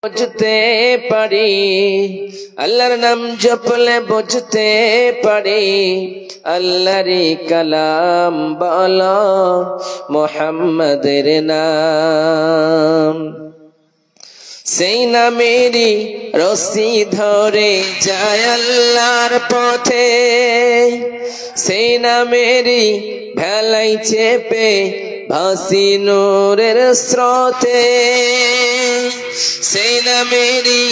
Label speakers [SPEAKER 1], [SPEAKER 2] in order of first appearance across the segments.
[SPEAKER 1] বুঝতে পারি, আল্লাহর নাম জপলে বুঝতে পারি, আল্লাহরই কালাম বলো মুহাম্মাদের নাম। সেই নামেরই রশি ধরে যায় আল্লাহর পথে, সেই নামেরই ভেলাই চেপে ভাসি নূরের স্রোতে, সেই নামেরই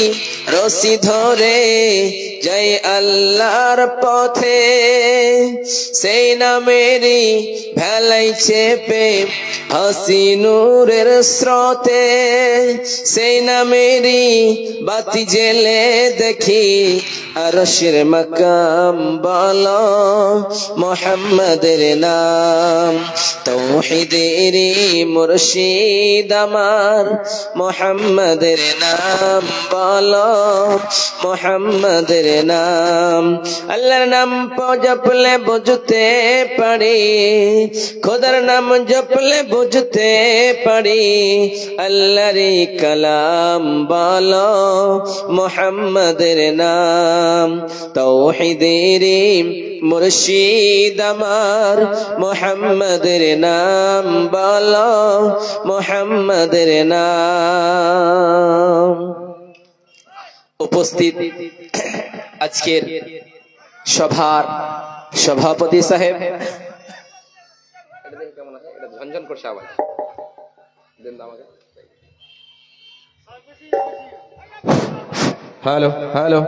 [SPEAKER 1] রশি ধরে যায় আল্লাহর পথে, সেই নামেরই ভেলাই চেপে ভাসি নূরের স্রোতে, সেই নামেরই বাতি জেলে দেখি আরশের মাকাম বলো মুহাম্মাদের নাম। তাওহীদেরই মুর্শিদ আমার মুহাম্মাদের নাম বলো মুহাম্মাদের নাম। আল্লাহর নাম জপলে বুঝতে পারি, খোদার নাম জপলে বুঝতে পারি, আল্লাহরই কালাম বলো মুহাম্মাদের নাম। তাওহীদেরই মুর্শিদ আমার মুহাম্মাদের নাম বলো মুহাম্মাদের নাম। উপস্থিত আজকের সভার সভাপতি সাহেব, ঝনঝন করছে আওয়াজ, হ্যালো হ্যালো,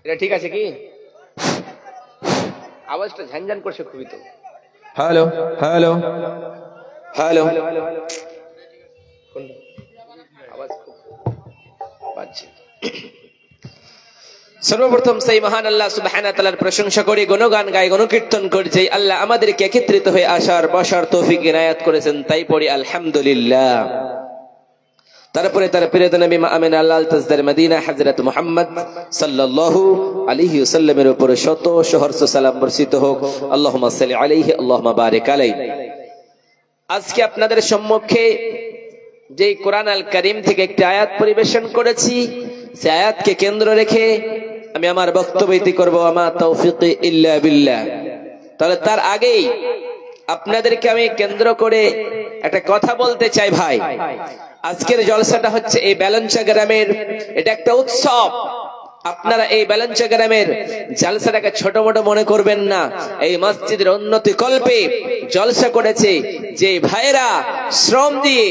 [SPEAKER 1] এটা ঠিক আছে কি? আওয়াজটা ঝনঝন করছে খুবই তো। হ্যালো হ্যালো হ্যালো, আওয়াজ খুব পাচ্ছি। সর্বপ্রথম সেই মহান আল্লাহ সুবহানাহু ওয়া তাআলার প্রশংসা করি, গুণগান গাই, গণকীর্তন করি যে আল্লাহ আমাদেরকে একত্রিত হয়ে আসার বসার তৌফিক ইনায়াত করেছেন, তাই পড়ি আলহামদুলিল্লাহ। তারপরে তার প্রিয় নবী আমিনা আল্লাহ তাজদার মদিনা হযরত মুহাম্মদ সাল্লাল্লাহু আলাইহি ওয়াসাল্লামের উপর শত সহস্র সালাম বর্ষিত হোক। আল্লাহুম্মা সাল্লি আলাইহি আল্লাহুম্মা বারিক আলাইহি। আজকে আপনাদের সম্মুখে যে কোরআন আল কারীম থেকে একটি আয়াত পরিবেশন করেছি, সেই আয়াতকে কেন্দ্র রেখে আমি আমার বক্তব্য ইতি করব, আমা তাওফীকি ইল্লা বিল্লাহ। তাহলে তার আগেই আপনাদেরকে আমি কেন্দ্র করে একটা কথা বলতে চাই ভাই। আজকের জলসাটা হচ্ছে এই বেলঞ্চা গ্রামের, এটা একটা উৎসব। আপনারা এই বেলঞ্চা গ্রামের জলসাটাকে ছোট মোটো মনে করবেন না। এই মসজিদের উন্নতি কল্পে জলসা করেছে যে ভাইরা শ্রম দিয়ে,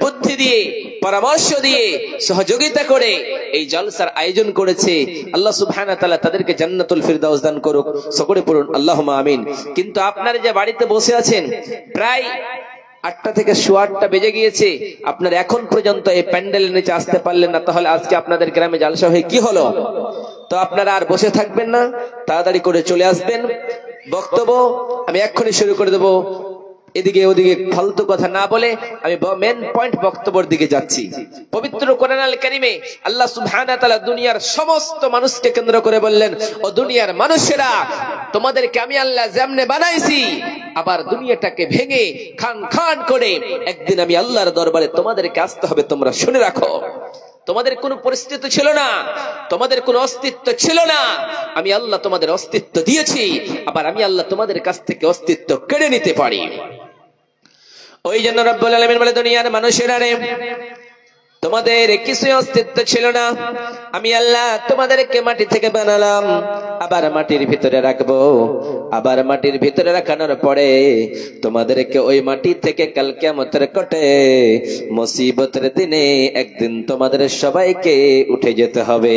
[SPEAKER 1] বুদ্ধি দিয়ে, পরামর্শ দিয়ে, সহযোগিতা করে এই জলসার আয়োজন করেছে, আল্লাহ সুবহানাহু ওয়া তাআলা তাদেরকে জান্নাতুল ফিরদাউস দান করুক। সকলে পড়ুন আল্লাহুম্মা আমিন। কিন্তু আপনারা যে বাড়িতে বসে আছেন, প্রায় 8টা থেকে 8:15 বেজে গিয়েছে, আপনারা এখন পর্যন্ত এই প্যান্ডেলের নিচে আসতে পারলেন না, তাহলে আজকে আপনাদের গ্রামে জলসা হয়ে কি হলো? তো আপনারা আর বসে থাকবেন না, তাড়াতাড়ি করে চলে আসবেন। বক্তব্য আমি এক্ষুনি শুরু করে দেবো। এদিকে ওদিকে ফালতু কথা না বলে আমি মেন পয়েন্ট বক্তব্যের দিকে যাচ্ছি। পবিত্র কোরআন আল কারীমে আল্লাহ সুবহানাহু ওয়া তাআলা দুনিয়ার সমস্ত মানুষকে কেন্দ্র করে বললেন, ও দুনিয়ার মানুষেরা, তোমাদেরকে আমি আল্লাহ যেমনে বানাইছি, আবার দুনিয়াটাকে ভেঙে খান খান করে একদিন আমি আল্লাহর দরবারে তোমাদেরকে আসতে হবে। তোমরা শুনে রাখো, তোমাদের কোনো পরিস্থিতি ছিল না, তোমাদের কোনো অস্তিত্ব ছিল না, আমি আল্লাহ তোমাদের অস্তিত্ব দিয়েছি, আবার আমি আল্লাহ তোমাদের কাছ থেকে অস্তিত্ব কেড়ে নিতে পারি। ওই জন্য রব্বুল আলামিন বলে, দুনিয়ার মানুষেরা রে, তোমাদের কিছুই অস্তিত্ব ছিল না, আমি আল্লাহ তোমাদেরকে মাটি থেকে বানালাম, আবার মাটির ভিতরে রাখবো, আবার মাটির ভিতরে রাখানোর পরে তোমাদেরকে ওই মাটি থেকে কাল কিয়ামতের কোটে মুসিবতের দিনে একদিন তোমাদের সবাইকে উঠে যেতে হবে।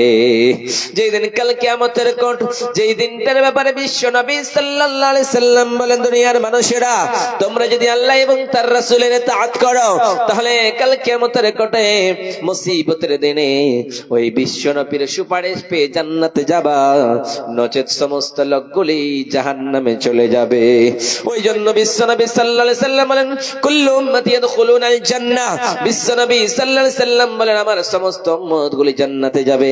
[SPEAKER 1] যেই দিন কাল কিয়ামতের কোট, যেই দিনটার ব্যাপারে বিশ্ব নবী সাল্লাল্লাহু আলাইহি সাল্লাম বলেন, দুনিয়ার মানুষেরা, তোমরা যদি আল্লাহ এবং তার রাসূলের ইতাআত করো, তাহলে কাল কিয়ামতের কোটে মুসিবতের দিনে ওই বিশ্ব নবীর সুপারিশ পেয়ে জান্নাতে যাবা, নচেত সমস্ত লোকগুলি জাহান্নামে চলে যাবে। ওই জন্য বিশ্ব নবী সাল্লাল্লাহু আলাইহি সাল্লাম বলেন, কুল্লু উম্মতি ইয়াদখুলুনাল জান্নাহ। বিশ্ব নবী সাল্লাল্লাহু আলাইহি সাল্লাম বলেন, আমার সমস্ত উম্মতগুলি জান্নাতে যাবে,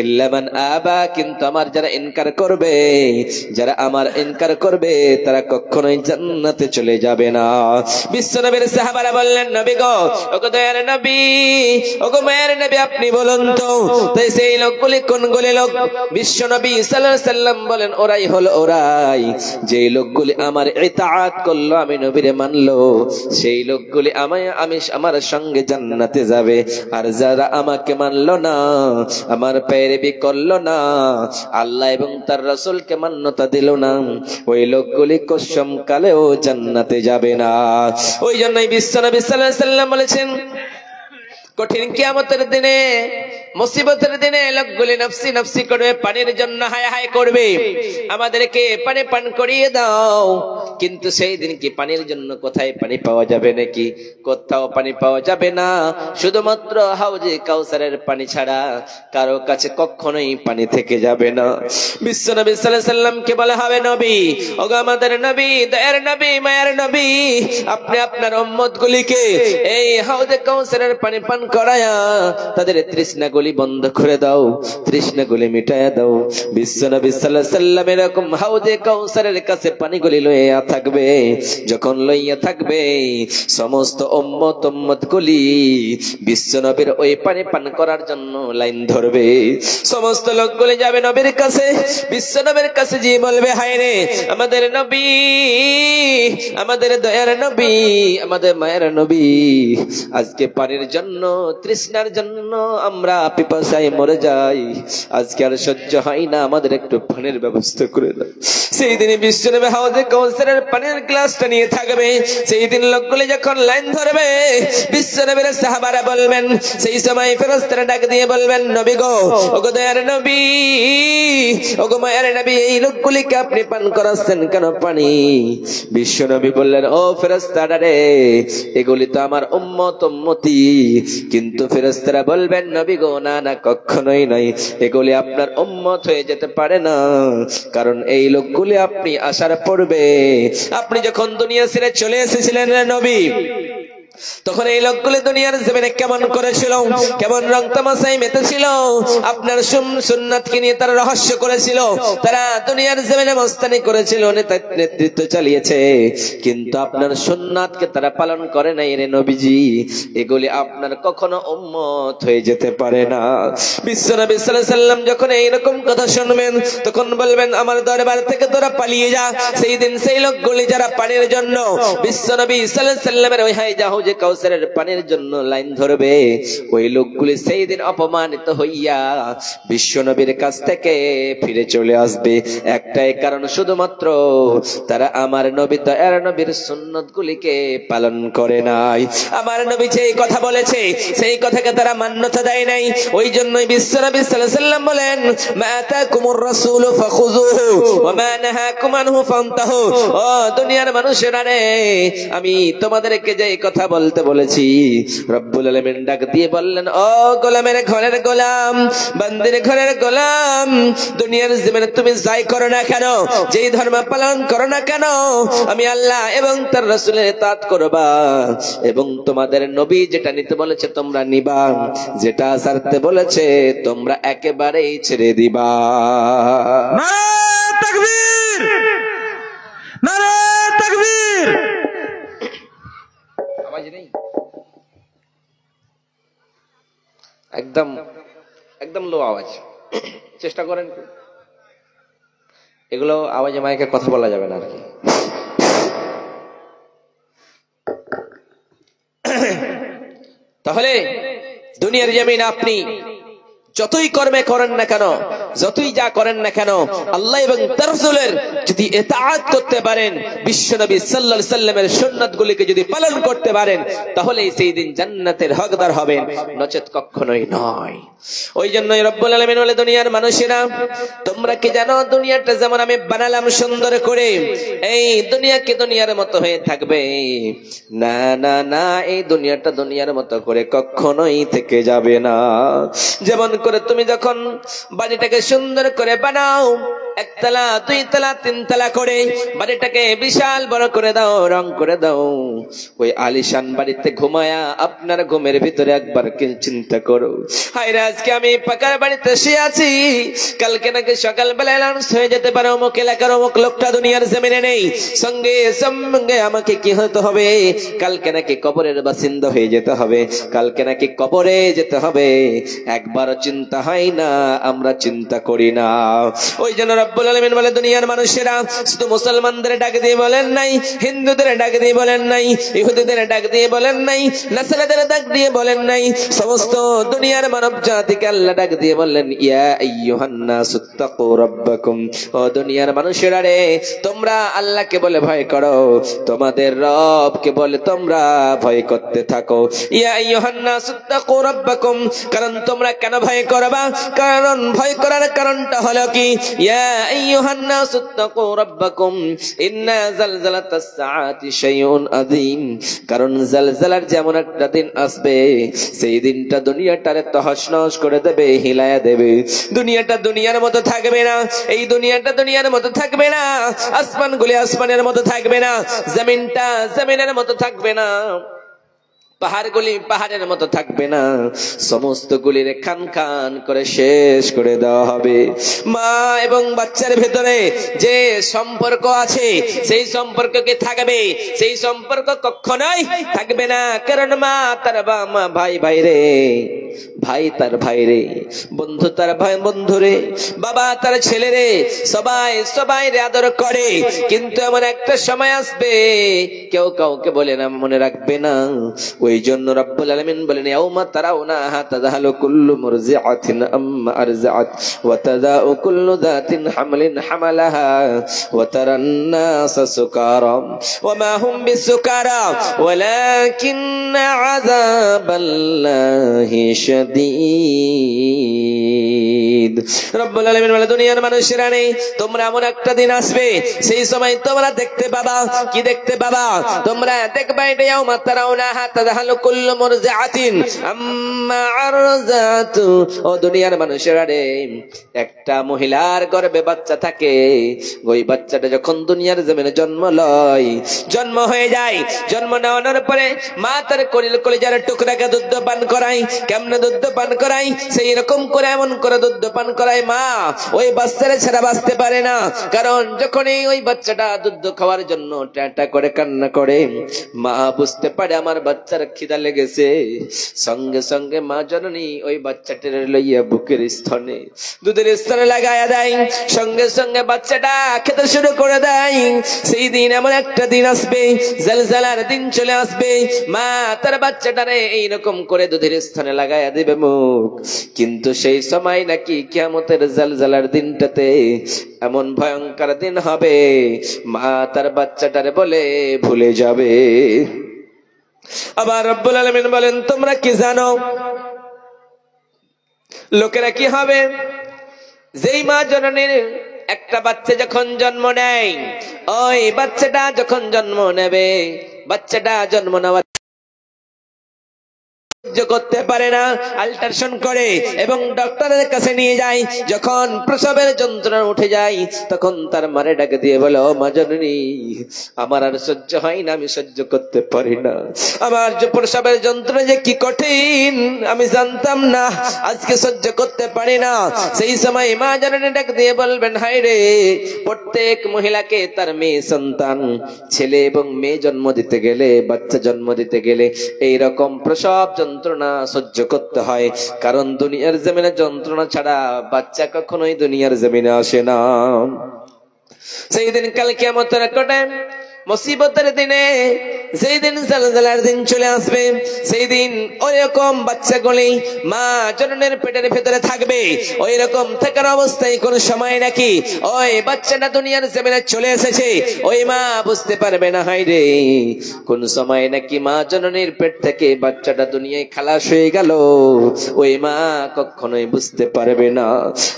[SPEAKER 1] ইল্লা মান আবা, কিন্তু আমার যারা ইনকার করবে, যারা আমার ইনকার করবে, তারা কখনোই জান্নাতে চলে যাবে না। বিশ্ব নবীর সাহাবারা বললেন, নবী গো, ওগো দয়ার নবী, ওগো মায়ের নবী আপনি বলুন তো তাই সেই লোকগুলি কোনগুলি লোক? বিশ্ব নবী সাল্লাল্লাহু আলাইহি সাল্লাম বলেন ওরাই হলো ওরাই যেই লোকগুলি আমার ইতাআত করলো, আমি নবীরে মানলো, সেই লোকগুলি আমার সঙ্গে জান্নাতে যাবে। আর যারা আমাকে মানলো না, আমার পেরেবি করলো না, আল্লাহ এবং তার রাসূলকে মান্যতা দিল না, ওই লোকগুলি কসম কালেও জান্নাতে যাবে না। ওই জন্যই বিশ্ব নবী সাল্লাল্লাহু আলাইহি সাল্লাম বলেছেন কঠিন কিয়ামতের দিনে, মুসিবতের দিনে লোকগুলি নফসি নফসি করবে, পানির জন্য হায় হায় করবে, আমাদেরকে পানি পান করিয়ে দাও। কিন্তু সেই দিন কি পানির জন্য কোথায় পানি পাওয়া যাবে নাকি? কোথাও পানি পাওয়া যাবে না, শুধুমাত্র হাউজে কাউসারের পানি ছাড়া কারো কাছে কখনোই পানি থেকে যাবে না। বিশ্ব নবী সাল্লাল্লাহু আলাইহি সাল্লামকে বলা হবে নবী, ওগো আমাদের নবী, দয়ার নবী, মায়ের নবী, আপনি আপনার উম্মতগুলিকে এই হাউজে কাউসারের পানি পান করায়া তাদের তৃষ্ণাগুলি বন্ধ করে দাও, তৃষ্ণাগুলি মিটায়া দাও। বিশ্ব নবী সাল্লাল্লাহু আলাইহি সাল্লাম এরকম হাউজে কাউসারের কাছে পানিগুলি লইয়া থাকবে, যখন লইয়া থাকবে সমস্ত উম্মত গুলি বিশ্ব নবীর ওই পানি পান করার জন্য লাইন ধরবে। সমস্ত লোকগুলি যাবে নবীর কাছে, বিশ্ব নবীর কাছে যে বলবে হায় রে আমাদের নবী, আমাদের দয়ার নবী, আমাদের মায়ের নবী, আজকে পানির জন্য, তৃষ্ণার জন্য আমরা পিপাসায় মরে যাই, আজকে আর সহ্য হয় না, আমাদের একটু পানির ব্যবস্থা করে দাও। সেই দিনে বিশ্ব নবী হাউজে কাউসারের পানির গ্লাসটা নিয়ে থাকবে। সেই দিন লোকগুলি যখন লাইন ধরবে, বিশ্ব নবীর সাহাবারা বলবেন, সেই সময় ফেরেশতারা ডাক দিয়ে বলবেন নবী গো, ওগো দয়ার নবী, ওগো মায়ের নবী, এই লোকগুলিকে আপনি পান করাচ্ছেন কেন পানি? বিশ্ব নবী বললেন ও ফেরেশতারা রে, এগুলি তো আমার উম্মতি। কিন্তু ফেরেশতারা বলবেন নবী গো, না না, কখনোই নাই, এগুলি আপনার উম্মত হয়ে যেতে পারে না, কারণ এই লোকগুলি আপনি আসার পূর্বে, আপনি যখন দুনিয়া ছেড়ে চলে এসেছিলেন নবী, তখন এই লোকগুলি দুনিয়ার জমিনে কেমন করেছিল, কেমন রং তামাশায় মেতেছিল, আপনার সুন্নাতকে নিয়ে তারা রহস্য করেছিল, তারা দুনিয়ার জমিনে মস্তানি করেছিল, নেতৃত্ব চালিয়েছে, কিন্তু আপনার সুন্নাতকে তারা পালন করে নাই রে নবীজি, এগুলি আপনার কখনো উম্মত হয়ে যেতে পারে না। বিশ্ব নবী সাল্লাল্লাহু আলাইহি সাল্লাম যখন এইরকম কথা শুনবেন, তখন বলবেন আমার দরবার থেকে তোরা পালিয়ে যা। সেই দিন সেই লোকগুলি যারা পানির জন্য বিশ্ব নবী সাল্লাল্লাহু আলাইহি সাল্লামের ওই হাউজে কাউসারের পানির জন্য লাইন ধরবে, ওই লোকগুলি সেই দিন অপমানিত হইয়া বিশ্ব নবীর কাছ থেকে ফিরে চলে আসবে। একটাই কারণ, শুধুমাত্র তারা আমার নবী দয়ার নবীর সুন্নতগুলিকে পালন করে নাই। আমার নবী যেই কথা বলেছে সেই কথাকে তারা মান্যতা দেয় নাই। ওই জন্যই বিশ্ব নবী সাল্লাল্লাহু আলাইহি সাল্লাম বলেন, মা আতাকুমুর রাসূলু ফাখুযুহু ওয়া মা নাহাকুম আনহু ফান্তাহু। ও দুনিয়ার মানুষেরা রে, আমি তোমাদেরকে যে কথা বলতে বলেছি, রব্বুল আলামিন ডাক দিয়ে বললেন, ও গোলামের ঘরের গোলাম, বান্দির ঘরের গোলাম, দুনিয়ার জীবনে তুমি যাই করো না কেন, যেই ধর্ম পালন করো না কেন, আমি আল্লাহ এবং তার রাসূলের ইতাআত করবা, এবং তোমাদের নবী যেটা নিতে বলেছে তোমরা নিবা, যেটা ছাড়তে বলেছে তোমরা একেবারেই ছেড়ে দিবা। নারে তাকবীর, নারে তাকবীর। আওয়াজ নেই, একদম একদম লো আওয়াজ, চেষ্টা করেন। এগুলো আওয়াজে মাইকে কথা বলা যাবে না আর কি। তাহলে দুনিয়ার জমিন আপনি যতই কর্মে করেন না কেন, যতই যা করেন না কেন, আল্লাহ এবং তার রাসূলের যদি ইতাআত করতে পারেন, বিশ্বনবী সাল্লাল্লাহু আলাইহি সাল্লামের সুন্নাতগুলিকে যদি পালন করতে পারেন, তাহলে সেই দিন জান্নাতের হকদার হবেন, নচেত কখনোই নয়। ওই জন্যই রব্বুল আলামিন বলে, দুনিয়ার মানুষেরা তোমরা কি জানো, দুনিয়াটা যেমন আমি বানালাম সুন্দর করে, এই দুনিয়াকে দুনিয়ার মতো হয়ে থাকবে না, না না, এই দুনিয়াটা দুনিয়ার মতো করে কখনোই থেকে যাবে না। যেমন করে তুমি যখন বাড়িটাকে সুন্দর করে বানাও, একতলা, দুইতলা, তিনতলা করে বাড়িটাকে বিশাল বড় করে দাও, রং করে দাও। ওই আলিশান বাড়িতে ঘুমায়া আপনার ঘুমের ভিতরে একবার চিন্তা করো, হায়রে আজকে আমি পাকার বাড়িতে শুয়ে আছি, কালকে নাকি সকালবেলা অ্যানাউন্স হয়ে যেতে পারে অমুক এলাকার অমুক লোকটা দুনিয়ার জমিনে নেই, সঙ্গে সঙ্গে আমাকে কি হতে হবে, কালকে নাকি কবরের বাসিন্দা হয়ে যেতে হবে, কালকে নাকি কবরে যেতে হবে। একবারও চিন্তা হয় না, আমরা চিন্তা করি না। ওই জন্য রব্বুল আলামিন বলে, দুনিয়ার মানুষেরা শুধু মুসলমানদের ডাক দিয়ে বলেন নাই, হিন্দুদের ডাক দিয়ে বলেন নাই, ইহুদিদের ডাক দিয়ে বলেন নাই, নাসারাদের ডাক দিয়ে বলেন নাই, সমস্ত দুনিয়ার মানব জাতিকে আল্লাহ ডাক দিয়ে বললেন, ইয়া আইয়ুহান নাসুত্তাকু রাব্বাকুম, ও দুনিয়ার মানুষেরা রে, তোমরা আল্লাহকে বলে ভয় করো, তোমাদের রবকে বলে তোমরা ভয় করতে থাকো। ইয়া আইয়ুহান নাসুত্তাকু রাব্বাকুম, কারণ তোমরা কেন ভয় করবা, কারণ ভয় করার কারণটা হলো কি, ইয়া আইয়ুহান নাসুত্তাকু রাব্বাকুম ইন্না জালজালাতাস সাআতি শাইউন আযীম, কারণ জালজালার যেমন একটা দিন আসবে, সেই দিনটা দুনিয়াটারে তহস-নহস করে দেবে, হিলায়া দেবে। দুনিয়াটা দুনিয়ার মতো থাকবে না, এই দুনিয়াটা দুনিয়ার মতো থাকবে না, আসমানগুলি আসমানের মতো থাকবে না, জমিনটা জমিনের মতো থাকবে না, পাহাড়গুলি পাহাড়ের মতো থাকবে না, সমস্ত গুলির খান খান করে শেষ করে দেওয়া হবে। মা এবং বাচ্চার ভেতরে যে সম্পর্ক আছে, সেই সম্পর্ক কি থাকবে? সেই সম্পর্ক কখনোই থাকবে না, কারণ মা তার মা, ভাই ভাইরে, ভাই তার ভাইরে, বন্ধু তার ভাই বন্ধুরে, বাবা তার ছেলেরে, সবাই সবাই আদর করে। কিন্তু এমন একটা সময় আসবে কেউ কাউকে বলে না, মনে রাখবে না। ওই জন্য রব্বুল আলামিন বলেন, ইয়াউমা তারাউনাহা তাযহালু কুল্লু মুরজিআতিন আম্মা আরজাআত ওয়া তাদাউ কুল্লু যাতিন হামলিন হামালাহা ওয়া তারান নাসা সুকারা ওয়া মা হুম বিসুকারা ওয়ালাকিন্না আযাবাল্লাহি শাদীদ। রব্বুল আলামিন বলে, দুনিয়ার মানুষেরা নেই, তোমরা এমন একটা দিন আসবে, সেই সময় তোমরা দেখতে পাবা, কি দেখতে পাবা? তোমরা দেখবা এটা, ইয়াউমা তারাউনাহা তাযহালু কুল্লু মুরজিআতিন আম্মা আরজাত। ও দুনিয়ার মানুষেরা রে, একটা মহিলার গর্ভে বাচ্চা থাকে, ওই বাচ্চাটা যখন দুনিয়ার জমিনে জন্ম লয়, জন্ম হয়ে যায়, জন্ম নেওয়ার পরে মা তার কলিজার টুকরাকে দুধ পান করায়। কেমনে দুধ পান করায়? সেই রকম করে, এমন করে দুধ পান করায় মা ওই বাচ্চারা ছাড়া বাঁচতে পারে না। কারণ যখনই ওই বাচ্চাটা দুধ খাওয়ার জন্য টাটা করে কান্না করে, মা বুঝতে পারে আমার বাচ্চার খিদা লেগেছে, সঙ্গে সঙ্গে মা জননী ওই বাচ্চাটার লইয়া বুকের স্তনে, দুধের স্তনে লাগাইয়া দেয়, সঙ্গে সঙ্গে বাচ্চাটা খেতে শুরু করে দেয়। সেই দিন এমন একটা দিন আসবে, জালজালার দিন চলে আসবে, মা তার বাচ্চাটারে এইরকম করে দুধের স্তনে লাগাইয়া দিবে মুখ। কিন্তু সেই সময় নাকি কিয়ামতের জালজালার দিনটাতে এমন ভয়ঙ্কর দিন হবে, মা তার বাচ্চাটারে বলে ভুলে যাবে। আবার রব্বুল আলামিন বলেন, তোমরা কি জানো লোকেরা কি হবে? যেই মা জননীর একটা বাচ্চা যখন জন্ম নেয়, ওই বাচ্চাটা যখন জন্ম নেবে, বাচ্চাটা জন্ম নেওয়া করতে পারে না, আল্ট্রাসাউন্ড করে এবং ডক্টরের কাছে নিয়ে যায়। যখন প্রসবের যন্ত্রণা উঠে যায়, তখন তার মারে ডাকে দিয়ে বলে, ও মা জননী, আমার আর সহ্য হয় না, আমি সহ্য করতে পারি না, আমার যে প্রসবের যন্ত্রণা যে কি কঠিন আমি জানতাম না, আজকে সহ্য করতে পারি না। সেই সময় মা জননী ডাক দিয়ে বলবেন, হায় রে, প্রত্যেক মহিলাকে তার মেয়ে সন্তান, ছেলে এবং মেয়ে জন্ম দিতে গেলে, বাচ্চা জন্ম দিতে গেলে এইরকম প্রসব যন্ত্রণা সহ্য করতে হয়। কারণ দুনিয়ার জমিনে যন্ত্রণা ছাড়া বাচ্চা কখনোই দুনিয়ার জমিনে আসে না। সেই দিন কাল কিয়ামতের কোটে মুসিবতের দিনে, যেই দিন জালজালার দিন চলে আসবে, সেই দিন ওই রকম বাচ্চাগুলি মা জননের পেটের ভেতরে থাকবে। ওই রকম থাকার অবস্থায় কোন সময় নাকি ওই বাচ্চাটা দুনিয়ার জমিনে চলে এসেছে, ওই মা বুঝতে পারবে না, হায় রে, কোন সময় নাকি মা জননীর পেট থেকে বাচ্চাটা দুনিয়ায় খালাস হয়ে গেল, ওই মা কখনোই বুঝতে পারবে না।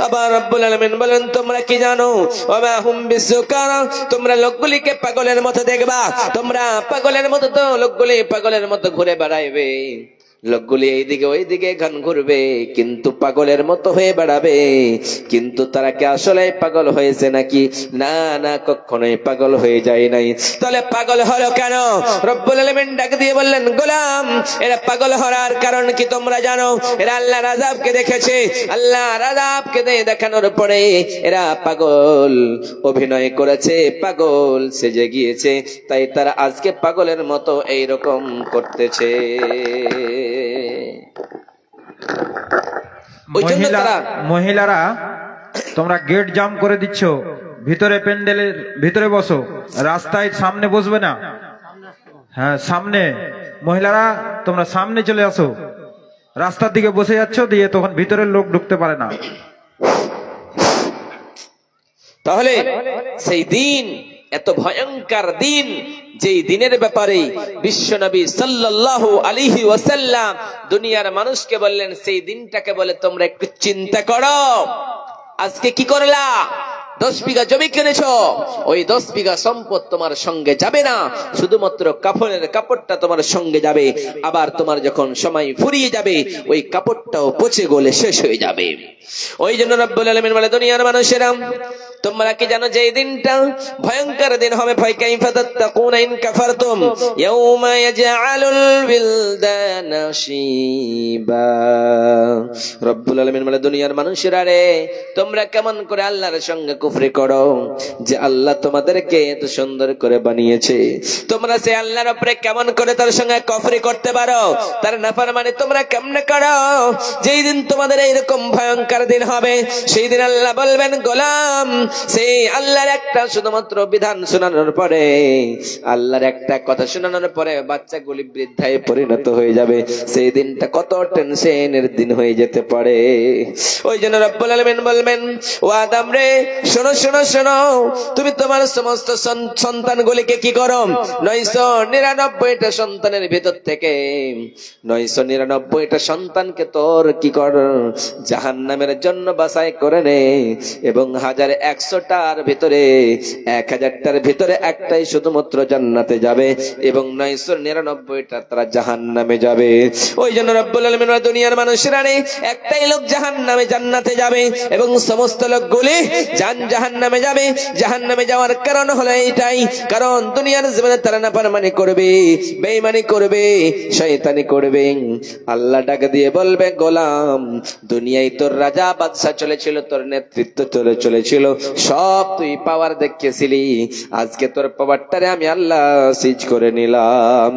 [SPEAKER 1] আবার রব্বুল আলামিন বলেন, তোমরা কি জানো? ওয়া হুম বিসুকারা, তোমরা লোকগুলিকে পাগলের মতো দেখবা, তোমরা পাগলের মতো, তো লোকগুলি পাগলের মতো ঘুরে বেড়াইবে, লোকগুলি এইদিকে ওইদিকে গান ঘুরবে, কিন্তু পাগলের মতো হয়ে বেড়াবে। কিন্তু তারা কি আসলে পাগল হয়েছে নাকি? না না, কখনোই পাগল হয়ে যায় নাই। তাহলে পাগল হলো কেন? রব্বুল আলামিন ডাক দিয়ে বললেন, গোলাম, এরা পাগল হওয়ার কারণ কি তোমরা জানো? এরা আল্লাহর আযাবকে দেখেছে, আল্লাহর আযাবকে দেখানোর পরে এরা পাগল অভিনয় করেছে, পাগল সেজে গিয়েছে, তাই তারা আজকে পাগলের মতো এইরকম করতেছে।
[SPEAKER 2] মহিলারা তোমরা গেট জাম করে দিচ্ছ, ভিতরে প্যান্ডেলের ভিতরে বসো, রাস্তায় সামনে বসবে না। হ্যাঁ, সামনে মহিলারা তোমরা সামনে চলে আসো, রাস্তার দিকে বসে যাচ্ছ, দিয়ে তখন ভিতরের লোক ঢুকতে পারে না।
[SPEAKER 1] তাহলে সেই দিন এত ভয়ঙ্কর দিন, যেই দিনের ব্যাপারে বিশ্বনবী সাল্লাল্লাহু আলাইহি ওয়াসাল্লাম দুনিয়ার মানুষকে বললেন, সেই দিনটাকে বলে তোমরা একটু চিন্তা করো। আজকে কি করলা? 10 বিঘা জমি কিনেছো, ওই 10 বিঘা সম্পদ তোমার সঙ্গে যাবে না, শুধুমাত্র কাফনের কাপড়টা তোমার সঙ্গে যাবে। আবার তোমার যখন সময় ফুরিয়ে যাবে, ওই কাপড়টাও পচে গলে শেষ হয়ে যাবে। ওই জন্য রব্বুল আলামিন বলে, দুনিয়ার মানুষেরা তোমরা কি জানো যে এই দিনটা ভয়ঙ্কর দিন হবে? ফাকাইফা তাত্তাকুনা ইন কাফারতুম ইয়াউমা ইয়াজআলুল বিলদানা শিবা। রব্বুল আলামিন বলে, দুনিয়ার মানুষেরা রে, তোমরা কেমন করে আল্লাহর সঙ্গে কুফরি করো, যে আল্লাহ তোমাদেরকে এত সুন্দর করে বানিয়েছে, তোমরা সে আল্লাহর উপরে কেমন করে তার সঙ্গে কুফরি করতে পারো, তার নাফরমানি তোমরা কেমনে করো? যেই দিন তোমাদের এইরকম ভয়ঙ্কর দিন হবে, সেই দিন আল্লাহ বলবেন, গোলাম, সেই আল্লাহর একটা শুধুমাত্র বিধান শোনানোর পরে, আল্লাহর একটা কথা শোনানোর পরে বাচ্চাগুলি বৃদ্ধায় পরিণত হয়ে যাবে। সেই দিনটা কত টেনশনের দিন হয়ে যেতে পারে। ওই জন্য রব্বুল আলামিন বলবেন, ও আদম রে, শোনো শোনো শোনো, তুমি তোমার সমস্ত সন্তানগুলিকে কি করো? 999টা সন্তানের ভেতর থেকে 999টা সন্তানকে তোর কি কর? জাহান্নামের জন্য বাছাই করে নে, এবং 1100টার ভিতরে 1000টার ভিতরে একটাই শুধুমাত্র জান্নাতে যাবে, এবং 999টা তারা জাহান্নামে যাবে। ওই জন্য রব্বুল আলামিন দুনিয়ার মানুষেরা নেই, একটাই লোক জাহান্নামে জান্নাতে যাবে, এবং সমস্ত লোকগুলি জাহান্নামে যাবে। জাহান্নামে যাওয়ার কারণ হলো এইটাই, কারণ দুনিয়ার জীবনে তারা নাফরমানি করবে, বেঈমানি করবে, শয়তানি করবে। আল্লাহ ডাক দিয়ে বলবে, গোলাম, দুনিয়ায় তোর রাজা বাদশা চলেছিল, তোর নেতৃত্ব চলেছিল, সব তুই পাওয়ার দেখিয়েছিলি, আজকে তোর পাওয়ারটারে আমি আল্লাহ সিজ করে নিলাম।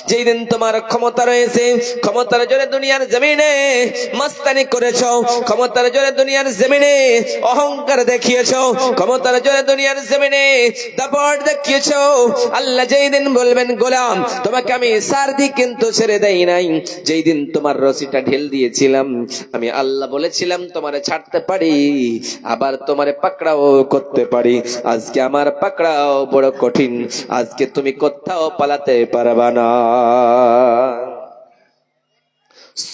[SPEAKER 1] যেই দিন তোমার ক্ষমতা রয়েছে, ক্ষমতার জোরে দুনিয়ার জমিনে মাস্তানি করেছো, ক্ষমতার জোরে দুনিয়ার জমিনে অহংকার দেখিয়েছো, ক্ষমতার জোরে দুনিয়ার জমিনে দাপট দেখিয়েছো, আল্লাহ যেই দিন বলবেন, গোলাম, তোমাকে আমি সারদি কিন্তু ছেড়ে দেই নাই। যেই দিন তোমার রশিটা ঢেল দিয়েছিলাম, আমি আল্লাহ বলেছিলাম তোমারে ছাড়তে পারি, আবার তোমারে পাকড়াও করতে পারি। আজকে আমার পাকড়াও বড় কঠিন, আজকে তুমি কোথাও পালাতে পারবা না।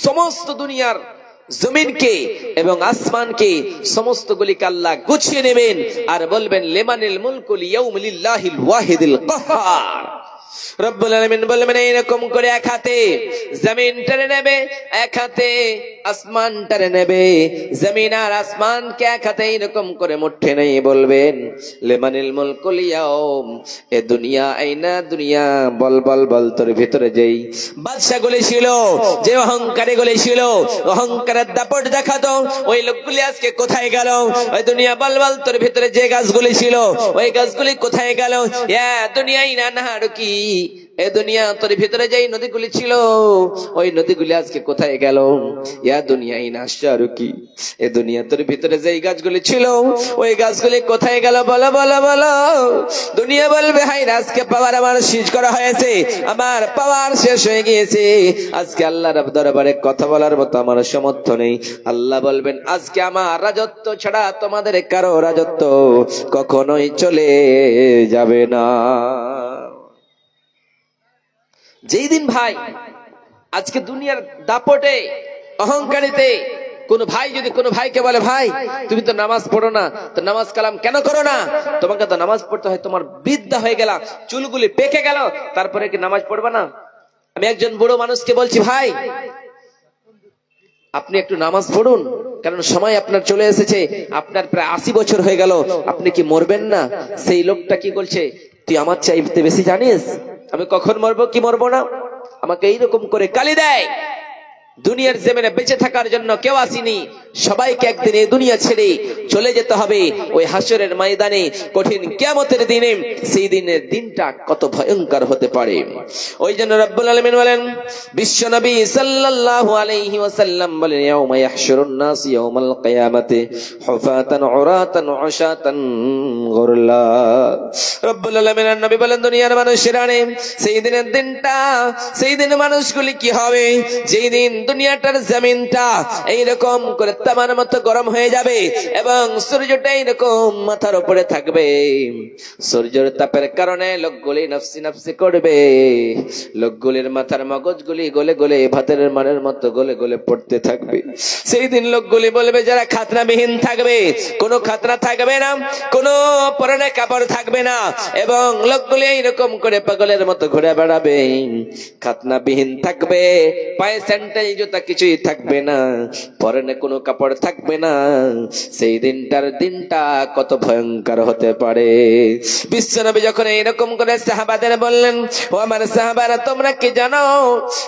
[SPEAKER 1] সমস্ত দুনিয়ার জমিনকে এবং আসমানকে সমস্ত গুলিকে আল্লাহ গুছিয়ে নেবেন, আর বলবেন, লিমানিল মুলকুল ইয়াউম লিল্লাহিল ওয়াহিদিল কাহ্হার। রব্বুল আলামিন বলবেন, এইরকম করে এক হাতে জমিন টেনে নেবে, এক হাতে আসমান টেনে নেবে, জমিন আর আসমানকে এক হাতে এইরকম করে মুঠে নিয়ে বলবেন, লিমানিল মুলকুল ইয়াউম, এ দুনিয়া আইনা দুনিয়া, বল বল বল, তোর ভিতরে যেই বাদশাগুলি ছিল, যে অহংকারী গুলি ছিল, অহংকারের দাপট দেখাতো, ওই লোকগুলি আজকে কোথায় গেল? ওই দুনিয়া বল বল, তোর ভিতরে যে গাছগুলি ছিল, ওই গাছগুলি কোথায় গেল? ইয়া দুনিয়া ইনা নাহারুকি, এ দুনিয়া তোর ভিতরে যেই নদীগুলি ছিল, ওই নদীগুলি আজকে কোথায় গেল? ইয়া দুনিয়া ইনা শারুকি, এ দুনিয়া তোর ভিতরে যেই গাছগুলি ছিল, ওই গাছগুলি কোথায় গেল? বলো বলো বলো। দুনিয়া বলবে, হাই, আজকে পাওয়ার আমার সিজ করা হয়েছে, আমার পাওয়ার শেষ হয়ে গিয়েছে, আজকে আল্লাহর দরবারে কথা বলার মতো আমার সামর্থ্য নেই। আল্লাহ বলবেন, আজকে আমার রাজত্ব ছাড়া তোমাদের কারো রাজত্ব কখনোই চলে যাবে না। যেই দিন ভাই, আজকে দুনিয়ার দাপটে অহংকারিতে কোন ভাই যদি কোন ভাইকে বলে, ভাই তুমি তো নামাজ পড়ো না, তো নামাজ কালাম কেন করো না? তোমাকে তো নামাজ পড়তে হয়, তোমার বৃদ্ধা হয়ে গেল, চুলগুলি পেকে গেল, তারপরে কি নামাজ পড়বা না? আমি একজন বুড়ো মানুষকে বলছি, ভাই আপনি একটু নামাজ পড়ুন, কারণ সময় আপনার চলে এসেছে, আপনার প্রায় 80 বছর হয়ে গেল, আপনি কি মরবেন না? সেই লোকটা কি বলছে, তুই আমার চাইতে বেশি জানিস আমি কখন মরবো কি মরবো না? আমাকে এইরকম করে গালি দেয়। দুনিয়ার জমিনে বেঁচে থাকার জন্য কেউ আসেনি, সবাইকে একদিন এই দুনিয়া ছেড়ে চলে যেতে হবে ওই হাসরের ময়দানে, কঠিন কিয়ামতের দিনে। সেই দিনের দিনটা কত ভয়ঙ্কর হতে পারে। ওই জন্য রব্বুল আলামিন বলেন, বিশ্ব নবী সাল্লাল্লাহু আলাইহি ওয়াসাল্লাম বলেন, ইয়াউমা ইয়াহশুরুন নাস ইয়াউমাল কিয়ামাতি হুফাতান উরাতান উশাতান গুরলা। রব্বুল আলামিনের নবী বলেন, দুনিয়ার মানুষেরা সেই দিনের দিনটা, সেই দিন মানুষগুলি কি হবে, যেই দিন দুনিয়াটার জমিনটা এইরকম করে তামার মতো গরম হয়ে যাবে এবং সূর্যটা এইরকম মাথার উপরে থাকবে। সূর্যের তাপের কারণে লোকগুলি নফসি নফসি করবে, লোকগুলির মাথার মগজগুলি গলে গলে ভাতের মানের মতো গলে গলে পড়তে থাকবে। সেই দিন লোকগুলি বলবে, যারা খাতনাবিহীন থাকবে, কোনো খাতনা থাকবে না, কোনো পরনে কাপড় থাকবে না, এবং লোকগুলি এইরকম করে পাগলের মতো ঘুরে বেড়াবে। খাতনাবিহীন থাকবে, পায়ে স্যান্ডেল জুতা কিছুই থাকবে না, পরনে কোনো কাপড় থাকবে না। সেই দিনটা কত ভয়ঙ্কর হতে পারে। বিশ্বনবী যখন এইরকম করে সাহাবাদের বললেন, ও আমার সাহাবারা, তোমরা কি জানো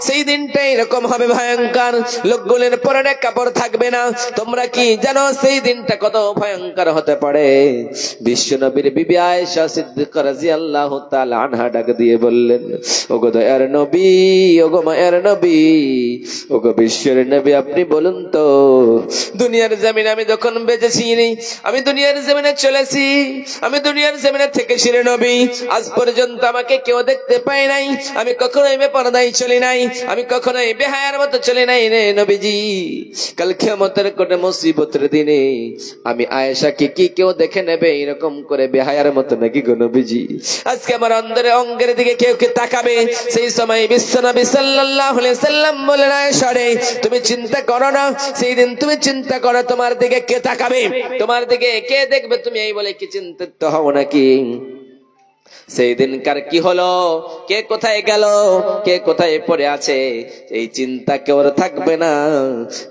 [SPEAKER 1] সেই দিনটা এরকম হবে ভয়ঙ্কর, লোকগুলির পরনে কাপড় থাকবে না, তোমরা কি জানো সেই দিনটা কত ভয়ঙ্কর হতে পারে? বিশ্বনবীর বিবি আয়েশা সিদ্দিকা রাদিয়াল্লাহু তাআলা আনহা ডাক দিয়ে বললেন, ওগো দয়ার নবী, ওগো মায়ের নবী, ওগো বিশ্বের নবী, আপনি বলুন তো, দুনিয়ার জমিনে আমি যখন বেঁচেছি, আমি দুনিয়ার জমিনে চলেছি, আমি দুনিয়ার জমিনে থেকেছি রে নবী, আজ পর্যন্ত আমাকে কেউ দেখতে পায় নাই, আমি কখনোই বেপরদায় চলি নাই, আমি কখনোই বেহায়ার মতো চলি নাই রে নবীজি। কাল কিয়ামতের কোটে মুসিবতের দিনে আমি আয়েশাকে কি কেউ দেখে নেবে এরকম করে বেহায়ার মতো নাকি গো নবীজি? আজকে আমার অঙ্গের দিকে কেউ কে তাকাবে? সেই সময় বিশ্বনবী সাল্লাল্লাহু আলাইহি সাল্লাম বলেন, আয়েশা রে, তুমি চিন্তা করো না, সেই দিন তুমি চিন্তা করো তোমার দিকে কে তাকাবে, তোমার দিকে কে দেখবে, তুমি এই বলে কি চিন্তিত হও নাকি? সেই দিনকার কি হলো, কে কোথায় গেল, কে কোথায় পড়ে আছে, এই চিন্তা কেউ থাকবে না।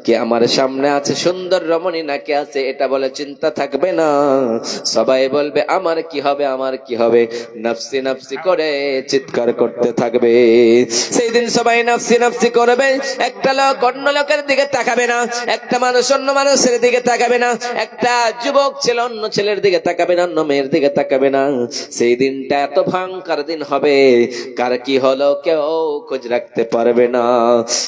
[SPEAKER 1] কে আমার সামনে আছে সুন্দর রমণী না কে আছে এটা বলে চিন্তা থাকবে না। সবাই বলবে আমার কি হবে, আমার কি হবে, নফসি নফসি করে চিৎকার করতে থাকবে। সেই দিন সবাই নফসি নফসি করবে, একটা লোক অন্য লোকের দিকে তাকাবে না, একটা মানুষ অন্য মানুষের দিকে তাকাবে না, একটা যুবক ছেলে অন্য ছেলের দিকে তাকাবে না, অন্য মেয়ের দিকে তাকাবে না। সেই দিনটা এত ভয়ঙ্কর দিন হবে, কার কি হলো কেউ খোঁজ রাখতে পারবে না।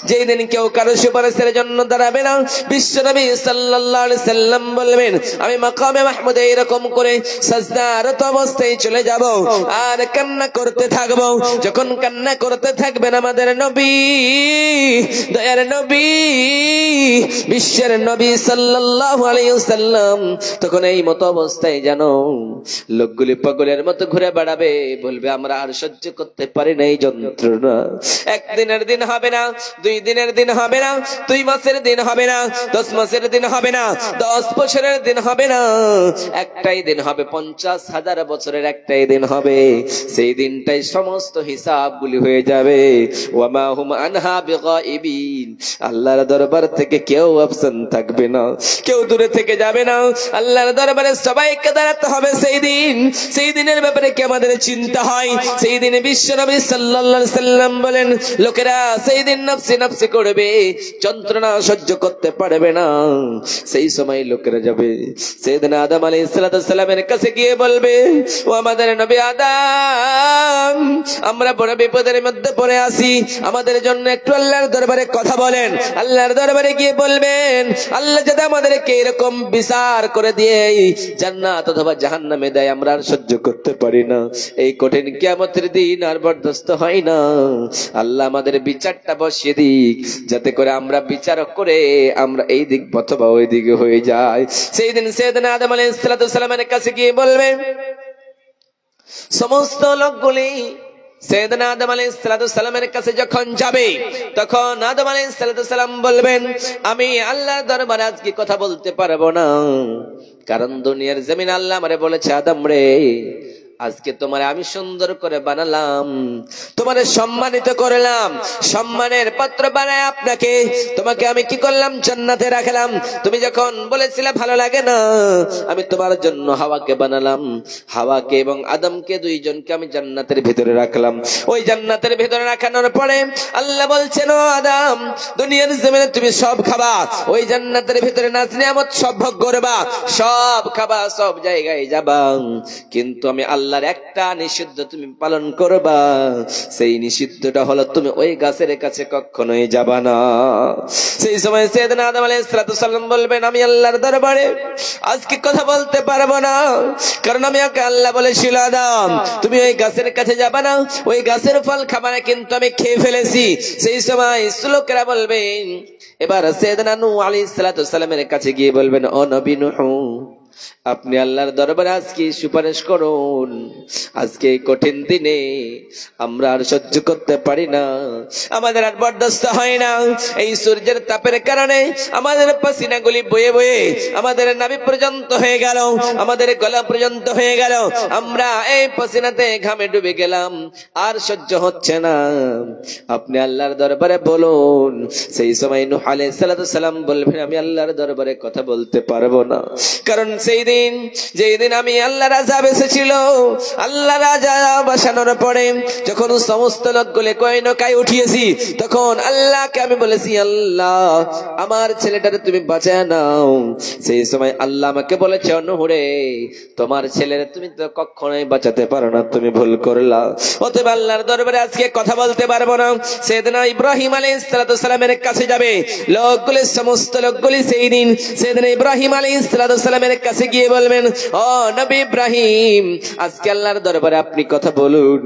[SPEAKER 1] যেই দিন কেউ কারো সুপারিশের জন্য দাঁড়াবে না, বিশ্বনবী সাল্লাল্লাহু আলাইহি সাল্লাম বলবেন, আমি মাকামে মাহমুদে এরকম করে সাজদারত অবস্থায় চলে যাব আর কান্না করতে থাকবো। যখন কান্না করতে থাকবেন আমাদের নবী, দয়ার নবী, বিশ্বের নবী সাল্লাল্লাহু আলাইহি ওয়াসাল্লাম, তখন এই মতো অবস্থায় জানো লোকগুলি পাগলের মতো ঘুরে বেড়াবে, বলবে আমরা আর সহ্য করতে পারি না এই যন্ত্রণা। একদিনের দিন হবে না, 2 দিনের দিন হবে না, 2 মাসের দিন হবে না, 10 মাসের দিন হবে না, 10 বছরের দিন হবে না, একটাই দিন হবে, 50,000 বছরের একটাই দিন হবে। সেই দিনটাই সমস্ত হিসাবগুলি হয়ে যাবে। ওয়ামা হুম আনহা বিগাইবিন, আল্লাহর দরবার থেকে কেউ অপশন থাকবে না, কেউ দূরে থেকে যাবে না। আল্লাহর দরবারে সবাইকে দাঁড়াতে হবে সেই দিন। সেই দিনের ব্যাপারে কি আমাদের চিন্তা হয়? সেই দিনে বিশ্বনবী সাল্লাল্লাহু আলাইহি সাল্লাম বলেন, লোকেরা সেই দিন নফসি নফসি করবে, যন্ত্রণা সহ্য করতে পারবে না। সেই সময় লোকেরা যাবে সাইয়েদনা আদম আলাইহিস সালামের কাছে গিয়ে বলবে, ও আমাদের নবী আদম, আমরা বড় বিপদের মধ্যে পড়ে আছি, আমাদের জন্য একটু আল্লাহর দরবারে কথা বলেন। আল্লাহর দরবারে গিয়ে বলবেন, আল্লাহ যদি আমাদেরকে এরকম বিচার করে দিয়ে জান্নাত অথবা জাহান্নামে দেয়, আমরা আর সহ্য করতে পারি না, এই কঠিন কিয়ামতের দিন আর বরদাস্ত হয় না। আল্লাহ আমাদের বিচারটা বসিয়ে দিক, যাতে করে আমরা বিচার করে আমরা এই দিক অথবা ওই দিকে হয়ে যায়। সেই দিন সাইয়েদনা আদম আলাইহিস সালামের কাছে গিয়ে বলবে, সমস্ত লোকগুলি সাইয়েদনা আদম আলাইহিস সালামের কাছে যখন যাবে, তখন আদম আলাইহিস সালাম বলবেন, আমি আল্লাহর দরবারে আজকে কথা বলতে পারবো না, কারণ দুনিয়ার জমিন আল্লাহ আমারে বলেছে, আদম রে, আজকে তোমার আমি সুন্দর করে বানালাম, তোমারে সম্মানিত করলাম, সম্মানের পাত্র বানায় আপনাকে তোমাকে আমি কি করলাম, জান্নাতে রাখলাম। তুমি যখন বলেছিলে ভালো লাগে না, আমি তোমার জন্য হাওয়াকে বানালাম, হাওয়াকে এবং আদমকে দুইজনকে আমি জান্নাতের ভিতরে রাখলাম। ওই জান্নাতের ভিতরে রাখানোর পরে আল্লাহ বলছেন, ও আদম, দুনিয়ার জমিনে তুমি সব খাবা, ওই জান্নাতের ভিতরে নাজ নিয়ামত সব ভোগ করবা, সব খাবা, সব জায়গায় যাবা, কিন্তু আমি আল্লাহর একটা নিষিদ্ধ তুমি পালন করবা। সেই নিষিদ্ধটা হলো তুমি ওই গাছের কাছে কখনোই যাবা না। সেই সময় সাইয়েদনা আদম আলাইহিস সালাম বলবেন, আমি আল্লাহর দরবারে আজকে কথা বলতে পারবো না, কারণ আমি ওকে আল্লাহ বলেছিল, আদম তুমি ওই গাছের কাছে যাবা না, ওই গাছের ফল খাবা না, কিন্তু আমি খেয়ে ফেলেছি। সেই সময় শ্লোকেরা বলবেন, এবার সাইয়েদনা নূহ আলাইহিস সালামের কাছে গিয়ে বলবেন, ও নবী নূহ, আপনি আল্লাহর দরবারে আজকে সুপারিশ করুন, আজকে এই কঠিন দিনে আমরা আর সহ্য করতে পারি না, আমাদের আর বরদাস্ত হয় না। এই সূর্যের তাপের কারণে আমাদের পাসিনাগুলি বয়ে বয়ে আমাদের নাভি পর্যন্ত হয়ে গেল, আমাদের গলা পর্যন্ত হয়ে গেল, আমরা এই পাসিনাতে ঘামে ডুবে গেলাম, আর সহ্য হচ্ছে না, আপনি আল্লাহর দরবারে বলুন। সেই সময় নূহ আলাইহিস সালাম বলবেন, আমি আল্লাহর দরবারে কথা বলতে পারবো না, কারণ সেই দিন যেই দিন আমি আল্লাহর আযাব এসেছিল, আল্লাহর আযাব আসানোর পরে যখন সমস্ত লোকগুলো কয় নৌকায় উঠিয়েছি, তখন আল্লাহকে আমি বলেছি, আল্লাহ আমার ছেলেটারে তুমি বাঁচায় নাও। সেই সময় আল্লাহ আমাকে বলেছে, নূহ রে, তোমার ছেলেরে তুমি তো কখনোই বাঁচাতে পারো না, তুমি ভুল করলা, অতএব আল্লাহর দরবারে আজকে কথা বলতে পারবো না। সাইয়েদনা ইব্রাহিম আলাইহিস সালামের কাছে যাবে লোকগুলি, সমস্ত লোকগুলি সেই দিন সাইয়েদনা ইব্রাহিম আলাইহিস সালামের কাছে গিয়ে বলবেন, ও নবী ইব্রাহিম, আজকে আল্লাহর দরবারে আপনি কথা বলুন,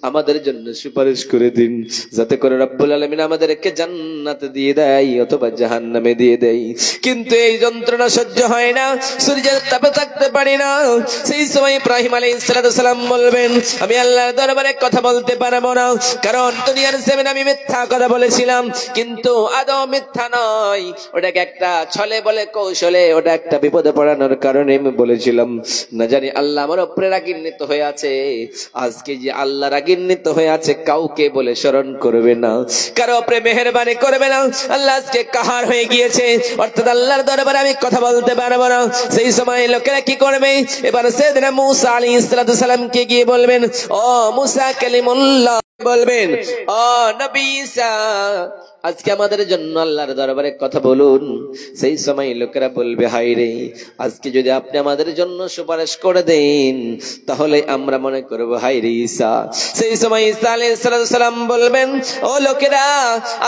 [SPEAKER 1] আমাদের জন্য সুপারিশ করে দিন, যাতে করে রব্বুল আলামিন আমাদেরকে জান্নাতে দিয়ে দেয় অথবা জাহান্নামে দিয়ে দেয়। কিন্তু এই যন্ত্রণা সহ্য হয় না, সূর্যের তাপে থাকতে পারি না। সেই সময় ইব্রাহিম আলাইহিস সালাম বলবেন, আমি আল্লাহর দরবারে কথা বলতে পারবো না, কারণ দুনিয়ার জমিনে আমি মিথ্যা কথা বলেছিলাম, কিন্তু আদৌ মিথ্যা নয়, ওটাকে একটা ছলে বলে কৌশলে, ওটা একটা বিপদে পড়ানোর কারণে আমি বলেছিলাম। না জানি আল্লাহ আমার উপরে রাগান্বিত হয়ে আছে। আজকে যে আল্লাহ রাগান্বিত হয়ে আছে, কাউকে বলে স্মরণ করবে না, কারো উপরে মেহেরবানি করবে না। আল্লাহ আজকে কাহার হয়ে গিয়েছে, অর্থাৎ আল্লাহর দরবারে আমি কথা বলতে পারবো না। সেই সময় লোকেরা কি করবে, এবার সাইয়েদনা মূসা আলাইহিস সালামকে গিয়ে বলবেন, ও মূসা কালিমুল্লাহ, বলবেন, ও নবী ঈসা, আজকে আমাদের জন্য আল্লাহর দরবারে কথা বলুন। সেই সময় লোকেরা বলবে, হায় রে, আজকে যদি আপনি আমাদের জন্য সুপারিশ করে দেন, তাহলে আমরা মনে করবো হায় রে ঈসা। সেই সময় ঈসা আলাইহিস সালাম বলবেন, ও লোকেরা,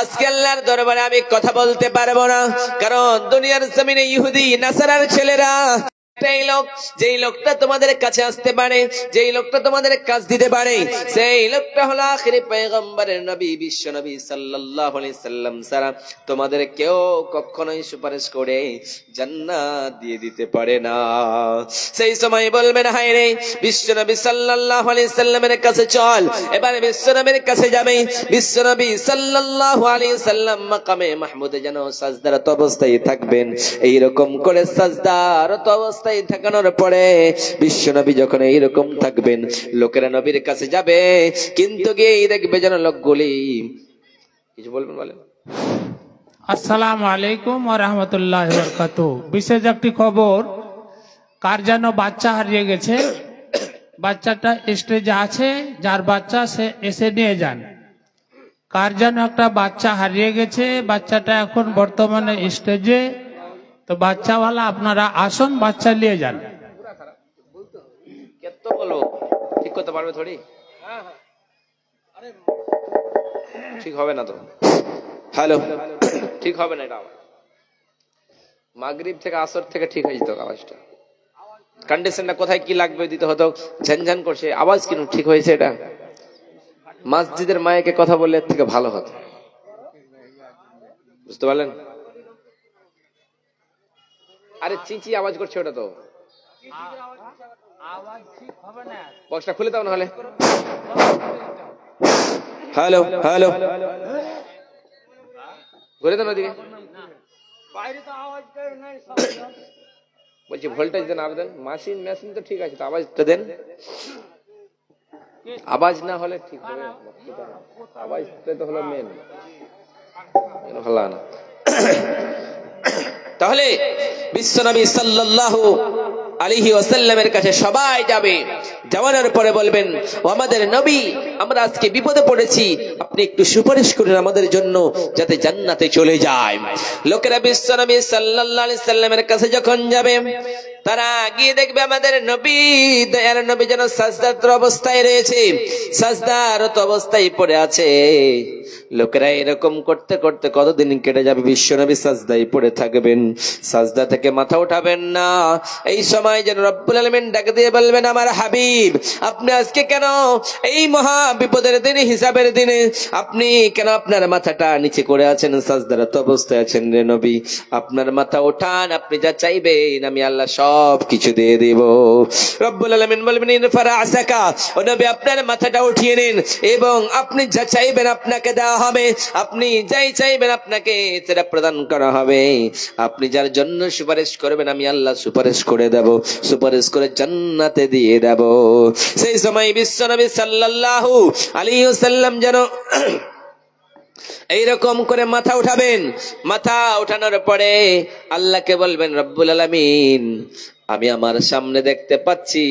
[SPEAKER 1] আজকে আল্লাহর দরবারে আমি কথা বলতে পারবো না, কারণ দুনিয়ার জমিনে ইহুদি নাসারার ছেলেরা, এই লোক, যেই লোকটা তোমাদের কাছে আসতে পারে, যেই লোকটা তোমাদের কাজ দিতে পারে, সেই লোকটা হলো আখিরি পয়গম্বরের নবী, বিশ্ব নবী সাল্লাল্লাহু আলাইহি সাল্লাম ছাড়া তোমাদের কেউ কখনোই সুপারিশ করে জান্নাত দিয়ে দিতে পারে না। সেই সময় বলবেন, হায় রে, বিশ্ব নবী সাল্লাল্লাহু আলাইহি সাল্লামের কাছে চল। এবার বিশ্ব নবীর কাছে যাবে। বিশ্ব নবী সাল্লাল্লাহু আলাইহি সাল্লাম মাকামে মাহমুদে যেন সাজদারত অবস্থায় থাকবেন, এইরকম করে সাজদারত অবস্থায় থাকানোর পরে বিশ্বনবী যখন এইরকম থাকবেন, লোকেরা নবীর কাছে যাবে, কিন্তু গিয়ে দেখবে যেন লোকগুলি কিছু বলবেন, বলেন।
[SPEAKER 3] আসসালামু আলাইকুম ওয়া রাহমাতুল্লাহি ওয়া বারাকাতুহু। বিশেষ একটি খবর, কার যেন বাচ্চা হারিয়ে গেছে, বাচ্চাটা স্টেজে আছে, যার বাচ্চা সে এসে নিয়ে যান। কার যেন একটা বাচ্চা হারিয়ে গেছে, বাচ্চাটা এখন বর্তমানে স্টেজে, তো বাচ্চাওয়ালা আপনারা আসুন, বাচ্চা নিয়ে যান।
[SPEAKER 1] তো বলবো ঠিক করতে পারবে থোড়ি, ঠিক হবে না তো। হ্যালো, ঠিক হবে না, এটা মাগরিব থেকে আসর থেকে ঠিক হয়ে যেত আওয়াজটা। কন্ডিশনটা কোথায় কি লাগবে দিতে হতো, ঝনঝন করছে আওয়াজ, কিন্তু ঠিক হয়েছে। এটা মসজিদের মাইকে কথা বললে এর থেকে ভালো হতো, বুঝতে পারলেন? আরে চিঁচি আওয়াজ করছে, ওটা তো বক্সটা খুলে দাও না হলে। হ্যালো হ্যালো, ঘুরে দেন ওদিকে, বলছি ভোল্টেজ দেন, আর দেন। মেশিন তো ঠিক আছে, তো আওয়াজটা দেন। আওয়াজ না হলে ঠিক হবে না, আওয়াজ তো হলো মেন ভালো না। তাহলে বিশ্বনবী সাল্লাল্লাহু আলাইহি ওয়াসাল্লামের কাছে সবাই যাবে, যাওয়ার পরে বলবেন, ও আমাদের নবী, আমরা আজকে বিপদে পড়েছি, আপনি একটু সুপারিশ করুন আমাদের জন্য যাতে জান্নাতে চলে যায়। লোকেরা বিশ্বনবী সাল্লাল্লাহু আলাইহি সাল্লামের কাছে যখন যাবে, তারা গিয়ে দেখবে আমাদের নবী, দয়ার নবী যেন সাজদারত অবস্থায় রয়েছে, সাজদারত অবস্থায় পড়ে আছে। লোকেরা এরকম করতে করতে কতদিন কেটে যাবে, বিশ্বনবী সাজদায় পড়ে থাকবেন, সাজদা থেকে মাথা উঠাবেন না। এই সময় যেন রব্বুল আলামিন ডাক দিয়ে বলবেন, আমার হাবিব, আপনি আজকে কেন এই মহা বিপদের দিনে, হিসাবের দিনে আপনি কেন আপনার মাথাটা নিচে করে আছেন, সাজদারত অবস্থায় আছেন রে নবী? আপনার মাথা ওঠান, আপনি যা চাইবেন আমি আল্লাহ সব কিছু দিয়ে দেব। রব্বুল আলামিন বলবেন, ইনফারা আসাকা, ও নবী আপনার মাথাটা উঠিয়ে নিন এবং আপনি যা চাইবেন আপনাকে দেওয়া হবে, আপনি যাই চাইবেন আপনাকে সেটা প্রদান করা হবে। আপনি যার জন্য সুপারিশ করবেন আমি আল্লাহ সুপারিশ করে দেব, সুপারিশ করে জান্নাতে দিয়ে দেব। সেই সময় বিশ্বনবী সাল্লাল্লাহু আলাইহি ওয়াসাল্লাম যেন এইরকম করে মাথা উঠাবেন, মাথা উঠানোর পরে আল্লাহকে বলবেন, রব্বুল আলামিন, আমি আমার সামনে দেখতে পাচ্ছি,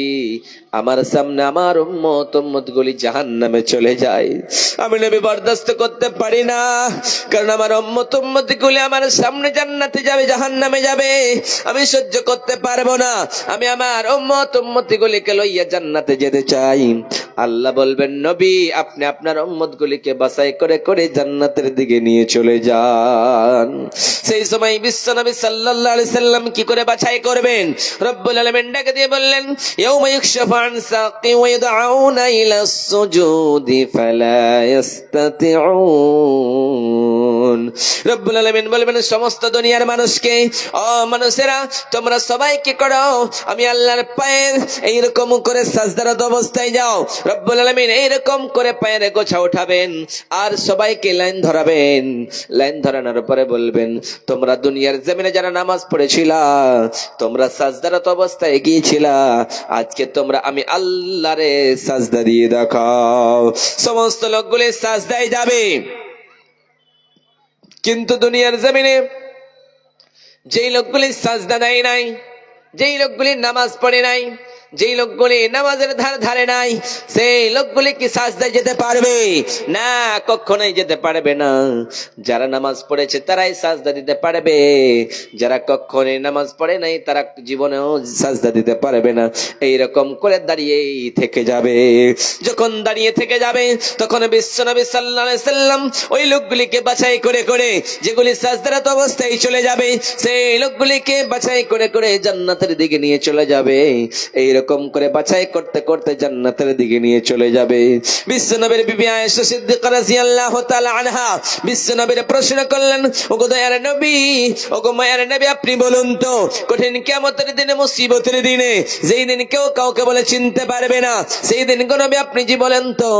[SPEAKER 1] আমার সামনে আমার উম্মত গুলি জাহান্নামে চলে যায়। আমি নবী বরদাস্ত করতে পারি না, কারণ আমার উম্মত গুলি আমার সামনে জান্নাতে যাবে, জাহান্নামে যাবে, আমি সহ্য করতে পারবো না। আমি আমার উম্মত গুলিকে লইয়া জান্নাতে যেতে চাই। আল্লাহ বলবেন, নবী আপনি আপনার উম্মত গুলিকে বাছাই করে করে জান্নাতের দিকে নিয়ে চলে যান। সেই সময় বিশ্বনবী সাল্লাল্লাহু আলাইহি সাল্লাম কি করে বাছাই করবেন? রব্বুল আলামিন ডাকে দিয়ে বললেন, ইয়াউমা ইউকশাফু আন সাকি ওয়া ইয়াদউনা ইলা সুজুদি ফালা ইস্তাতিউন। রব্বুল আলামিন বলবেন, সমস্ত দুনিয়ার মানুষকে, ও মানুষেরা তোমরা সবাই কি করো, আমি আল্লাহর পায়ের এইরকম করে সাজদারত অবস্থায় যাও। রব্বুল আলামিন এইরকম করে পায়ের গোছা উঠাবেন আর সবাইকে লাইন ধরাবেন। লাইন ধরানোর পরে বলবেন, তোমরা দুনিয়ার জমিনে যারা নামাজ পড়েছিলা, তোমরা সাজদারত অবস্থায় গিয়েছিলা, আজকে তোমরা আমি আল্লাহরে সাজদা দিয়ে দেখাও। সমস্ত লোকগুলি সাজদায় যাবে, কিন্তু দুনিয়ার জমিনে যেই লোকগুলি সাজদা দেয় নাই, যেই লোকগুলি নামাজ পড়ে নাই, যেই লোকগুলি নামাজের ধারে নাই, সেই লোকগুলি কি সাজদায় যেতে পারবে? না, কখনোই যেতে পারবে না। যারা নামাজ পড়েছে তারাই সাজদা দিতে পারবে, যারা কখনোই নামাজ পড়ে নাই তারা জীবনেও সাজদা দিতে পারবে না। এইরকম করে দাঁড়িয়েই থেকে যাবে। যখন দাঁড়িয়ে থেকে যাবে তখন বিশ্বনবী সাল্লাল্লাহু আলাইহি সাল্লাম ওই লোকগুলিকে বাছাই করে করে, যেগুলি সাজদারত অবস্থায় চলে যাবে, সেই লোকগুলিকে বাছাই করে করে জান্নাতের দিকে নিয়ে চলে যাবে। এইরকম করে বাছাই করতে করতে জান্নাতের দিকে নিয়ে চলে যাবে। বিশ্বনবীর বিবি আয়েশা সিদ্দিকা রাদিয়াল্লাহু তাআলা আনহা বিশ্বনবীর প্রশ্ন করলেন, ওগো দয়ার নবী, ওগো মায়ের নবী, আপনি বলুন তো, কঠিন কিয়ামতের দিনে, মুসিবতের দিনে, যেই দিন কেউ কাউকে বলে চিনতে পারবে না, সেই দিন গো নবী আপনি জি বলেন তো,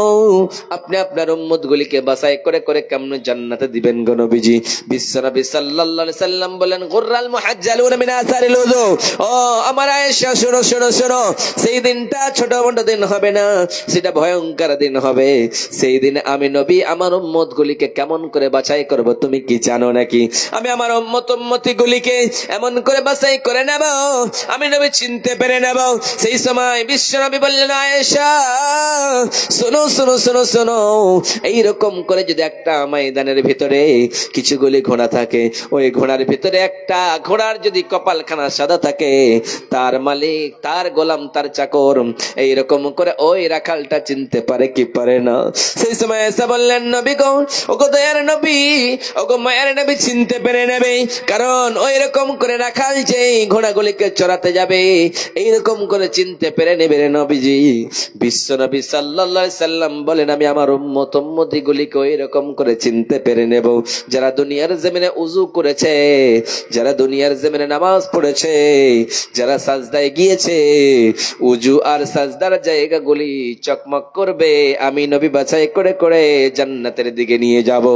[SPEAKER 1] আপনি আপনার উম্মত গুলিকে বাছাই করে করে কেমনে জান্নাতে দিবেন গো নবীজি? বিশ্বনবী সাল্লাল্লাহু আলাইহি সাল্লাম বলেন, গুররাল মুহাজ্জালুনা মিন আসারিল উযু, ও আমার আয়েশা শোনো শোনো শোনো, সেই দিনটা ছোট বড় দিন হবে না, সেটা ভয়ঙ্কর দিন হবে। সেই দিনে আমি নবী আমার উম্মত গুলিকে কেমন করে বাছাই করব তুমি কি জানো নাকি? আমি আমার উম্মতি গুলিকে এমন করে বাছাই করে নেব, আমি নবী চিনতে পেরে নেব। সেই সময় বিশ্ব নবী বললেন, আয়েশা শোনো শোনো শোনো শোনো, এইরকম করে যদি একটা ময়দানের ভিতরে কিছুগুলি ঘোড়া থাকে, ওই ঘোড়ার ভিতরে একটা ঘোড়ার যদি কপালখানা সাদা থাকে, তার মালিক, তার গোলাম, তার চাকর এইরকম করে ওই রাখালটা চিনতে পারে কি পারে না? সেই সময় এসে বললেন, নবী গো, ওগো দয়ার নবী, ওগো মায়ের নবী চিনতে পেরে নেবে, কারণ ওই রকম করে রাখাল যে ঘোড়াগুলিকে চড়াতে যাবে, এইরকম করে চিনতে পেরে নেবে রে নবীজি। বিশ্ব নবী সাল্লাল্লাহু আলাইহি সাল্লাম বলেন, আমি আমার উম্মতি গুলিকে ওই রকম করে চিনতে পেরে নেব, যারা দুনিয়ার জমিনে উযু করেছে, যারা দুনিয়ার জমিনে নামাজ পড়েছে, যারা সাজদায় গিয়েছে, উজু আর সাজদার জায়গাগুলি চকমক করবে, আমি নবী বাছাই করে করে জান্নাতের দিকে নিয়ে যাব।